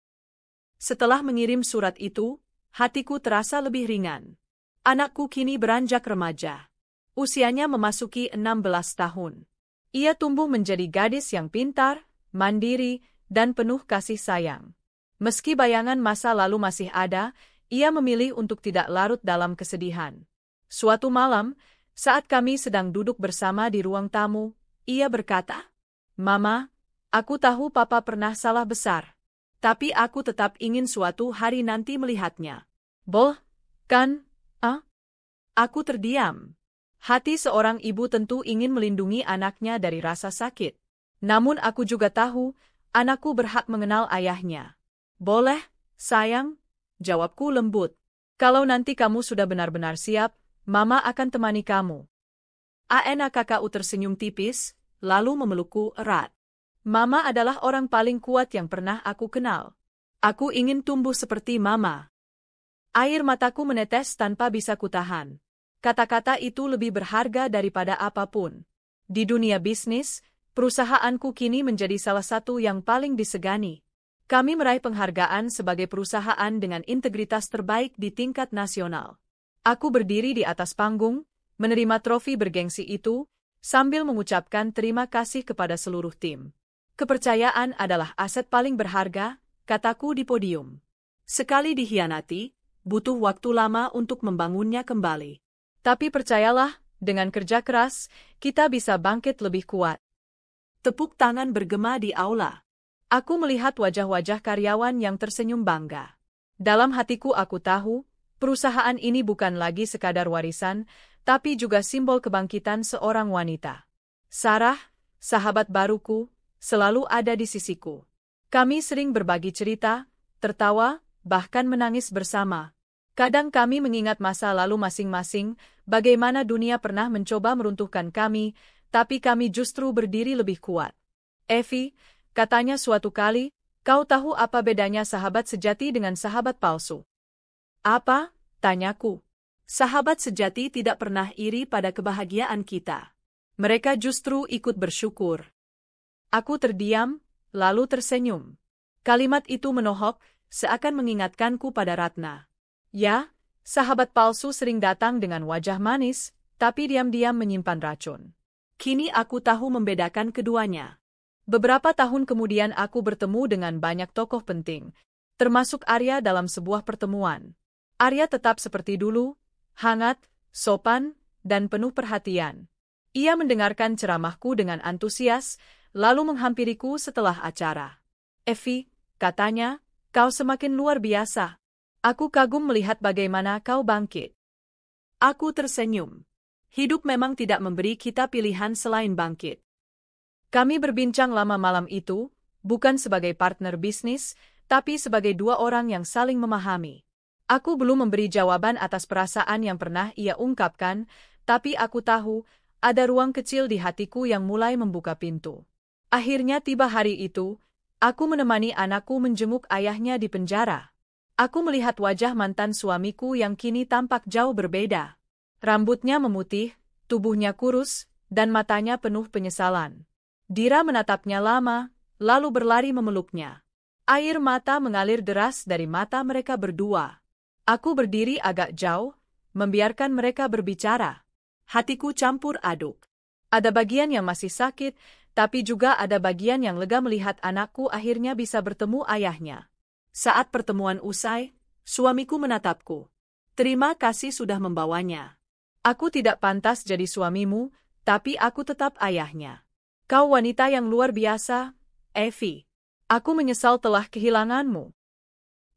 Setelah mengirim surat itu, hatiku terasa lebih ringan. Anakku kini beranjak remaja. Usianya memasuki 16 tahun. Ia tumbuh menjadi gadis yang pintar, mandiri, dan penuh kasih sayang. Meski bayangan masa lalu masih ada, ia memilih untuk tidak larut dalam kesedihan. Suatu malam, saat kami sedang duduk bersama di ruang tamu, ia berkata, "Mama, aku tahu Papa pernah salah besar. Tapi aku tetap ingin suatu hari nanti melihatnya." "Boh, kan? Aku terdiam. Hati seorang ibu tentu ingin melindungi anaknya dari rasa sakit. Namun aku juga tahu, anakku berhak mengenal ayahnya. "Boleh, sayang," jawabku lembut. "Kalau nanti kamu sudah benar-benar siap, Mama akan temani kamu." Kakakku tersenyum tipis, lalu memelukku erat. Mama adalah orang paling kuat yang pernah aku kenal. Aku ingin tumbuh seperti Mama. Air mataku menetes tanpa bisa kutahan. Kata-kata itu lebih berharga daripada apapun. Di dunia bisnis, perusahaanku kini menjadi salah satu yang paling disegani. Kami meraih penghargaan sebagai perusahaan dengan integritas terbaik di tingkat nasional. Aku berdiri di atas panggung, menerima trofi bergengsi itu, sambil mengucapkan terima kasih kepada seluruh tim. "Kepercayaan adalah aset paling berharga," kataku di podium. "Sekali dikhianati, butuh waktu lama untuk membangunnya kembali. Tapi percayalah, dengan kerja keras, kita bisa bangkit lebih kuat." Tepuk tangan bergema di aula. Aku melihat wajah-wajah karyawan yang tersenyum bangga. Dalam hatiku aku tahu, perusahaan ini bukan lagi sekadar warisan, tapi juga simbol kebangkitan seorang wanita. Sarah, sahabat baruku, selalu ada di sisiku. Kami sering berbagi cerita, tertawa, bahkan menangis bersama. Kadang kami mengingat masa lalu masing-masing, bagaimana dunia pernah mencoba meruntuhkan kami, tapi kami justru berdiri lebih kuat. "Evi," katanya suatu kali, "kau tahu apa bedanya sahabat sejati dengan sahabat palsu?" "Apa?" tanyaku. "Sahabat sejati tidak pernah iri pada kebahagiaan kita. Mereka justru ikut bersyukur." Aku terdiam, lalu tersenyum. Kalimat itu menohok, seakan mengingatkanku pada Ratna. Ya, sahabat palsu sering datang dengan wajah manis, tapi diam-diam menyimpan racun. Kini aku tahu membedakan keduanya. Beberapa tahun kemudian aku bertemu dengan banyak tokoh penting, termasuk Arya dalam sebuah pertemuan. Arya tetap seperti dulu, hangat, sopan, dan penuh perhatian. Ia mendengarkan ceramahku dengan antusias, lalu menghampiriku setelah acara. "Effie," katanya, "kau semakin luar biasa. Aku kagum melihat bagaimana kau bangkit." Aku tersenyum. Hidup memang tidak memberi kita pilihan selain bangkit. Kami berbincang lama malam itu, bukan sebagai partner bisnis, tapi sebagai dua orang yang saling memahami. Aku belum memberi jawaban atas perasaan yang pernah ia ungkapkan, tapi aku tahu ada ruang kecil di hatiku yang mulai membuka pintu. Akhirnya tiba hari itu, aku menemani anakku menjenguk ayahnya di penjara. Aku melihat wajah mantan suamiku yang kini tampak jauh berbeda. Rambutnya memutih, tubuhnya kurus, dan matanya penuh penyesalan. Dira menatapnya lama, lalu berlari memeluknya. Air mata mengalir deras dari mata mereka berdua. Aku berdiri agak jauh, membiarkan mereka berbicara. Hatiku campur aduk. Ada bagian yang masih sakit, tapi juga ada bagian yang lega melihat anakku akhirnya bisa bertemu ayahnya. Saat pertemuan usai, suamiku menatapku. "Terima kasih sudah membawanya. Aku tidak pantas jadi suamimu, tapi aku tetap ayahnya. Kau wanita yang luar biasa, Effie. Aku menyesal telah kehilanganmu."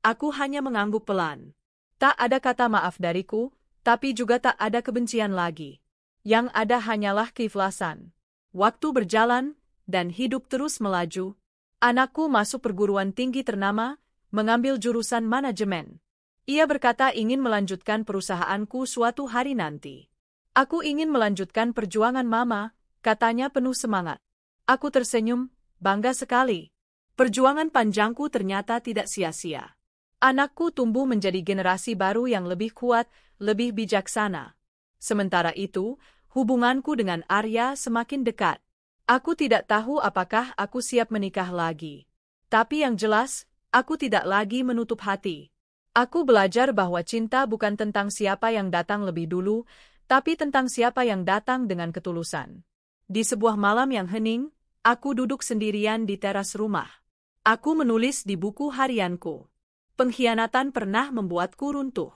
Aku hanya mengangguk pelan. Tak ada kata maaf dariku, tapi juga tak ada kebencian lagi. Yang ada hanyalah keikhlasan. Waktu berjalan, dan hidup terus melaju. Anakku masuk perguruan tinggi ternama, mengambil jurusan manajemen. Ia berkata ingin melanjutkan perusahaanku suatu hari nanti. "Aku ingin melanjutkan perjuangan mama," katanya penuh semangat. Aku tersenyum, bangga sekali. Perjuangan panjangku ternyata tidak sia-sia. Anakku tumbuh menjadi generasi baru yang lebih kuat, lebih bijaksana. Sementara itu, hubunganku dengan Arya semakin dekat. Aku tidak tahu apakah aku siap menikah lagi. Tapi yang jelas, aku tidak lagi menutup hati. Aku belajar bahwa cinta bukan tentang siapa yang datang lebih dulu, tapi tentang siapa yang datang dengan ketulusan. Di sebuah malam yang hening, aku duduk sendirian di teras rumah. Aku menulis di buku harianku. Pengkhianatan pernah membuatku runtuh.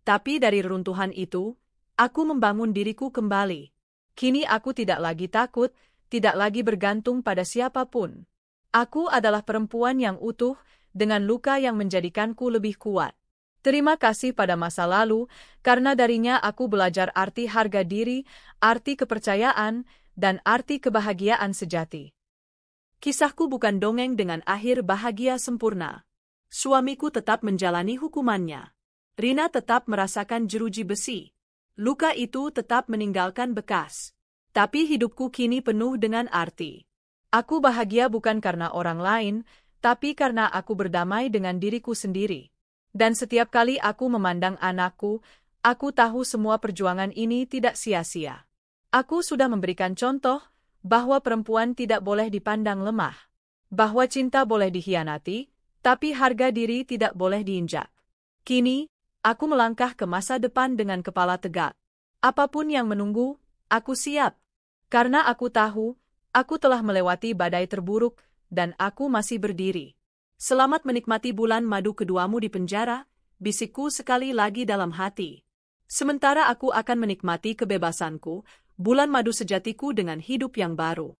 Tapi dari reruntuhan itu, aku membangun diriku kembali. Kini aku tidak lagi takut, tidak lagi bergantung pada siapapun. Aku adalah perempuan yang utuh, dengan luka yang menjadikanku lebih kuat. Terima kasih pada masa lalu, karena darinya aku belajar arti harga diri, arti kepercayaan, dan arti kebahagiaan sejati. Kisahku bukan dongeng dengan akhir bahagia sempurna. Suamiku tetap menjalani hukumannya. Rina tetap merasakan jeruji besi. Luka itu tetap meninggalkan bekas. Tapi hidupku kini penuh dengan arti. Aku bahagia bukan karena orang lain, tapi karena aku berdamai dengan diriku sendiri. Dan setiap kali aku memandang anakku, aku tahu semua perjuangan ini tidak sia-sia. Aku sudah memberikan contoh bahwa perempuan tidak boleh dipandang lemah. Bahwa cinta boleh dikhianati, tapi harga diri tidak boleh diinjak. Kini, aku melangkah ke masa depan dengan kepala tegak. Apapun yang menunggu, aku siap. Karena aku tahu, aku telah melewati badai terburuk, dan aku masih berdiri. "Selamat menikmati bulan madu keduamu di penjara," bisikku sekali lagi dalam hati. Sementara aku akan menikmati kebebasanku, bulan madu sejatiku dengan hidup yang baru.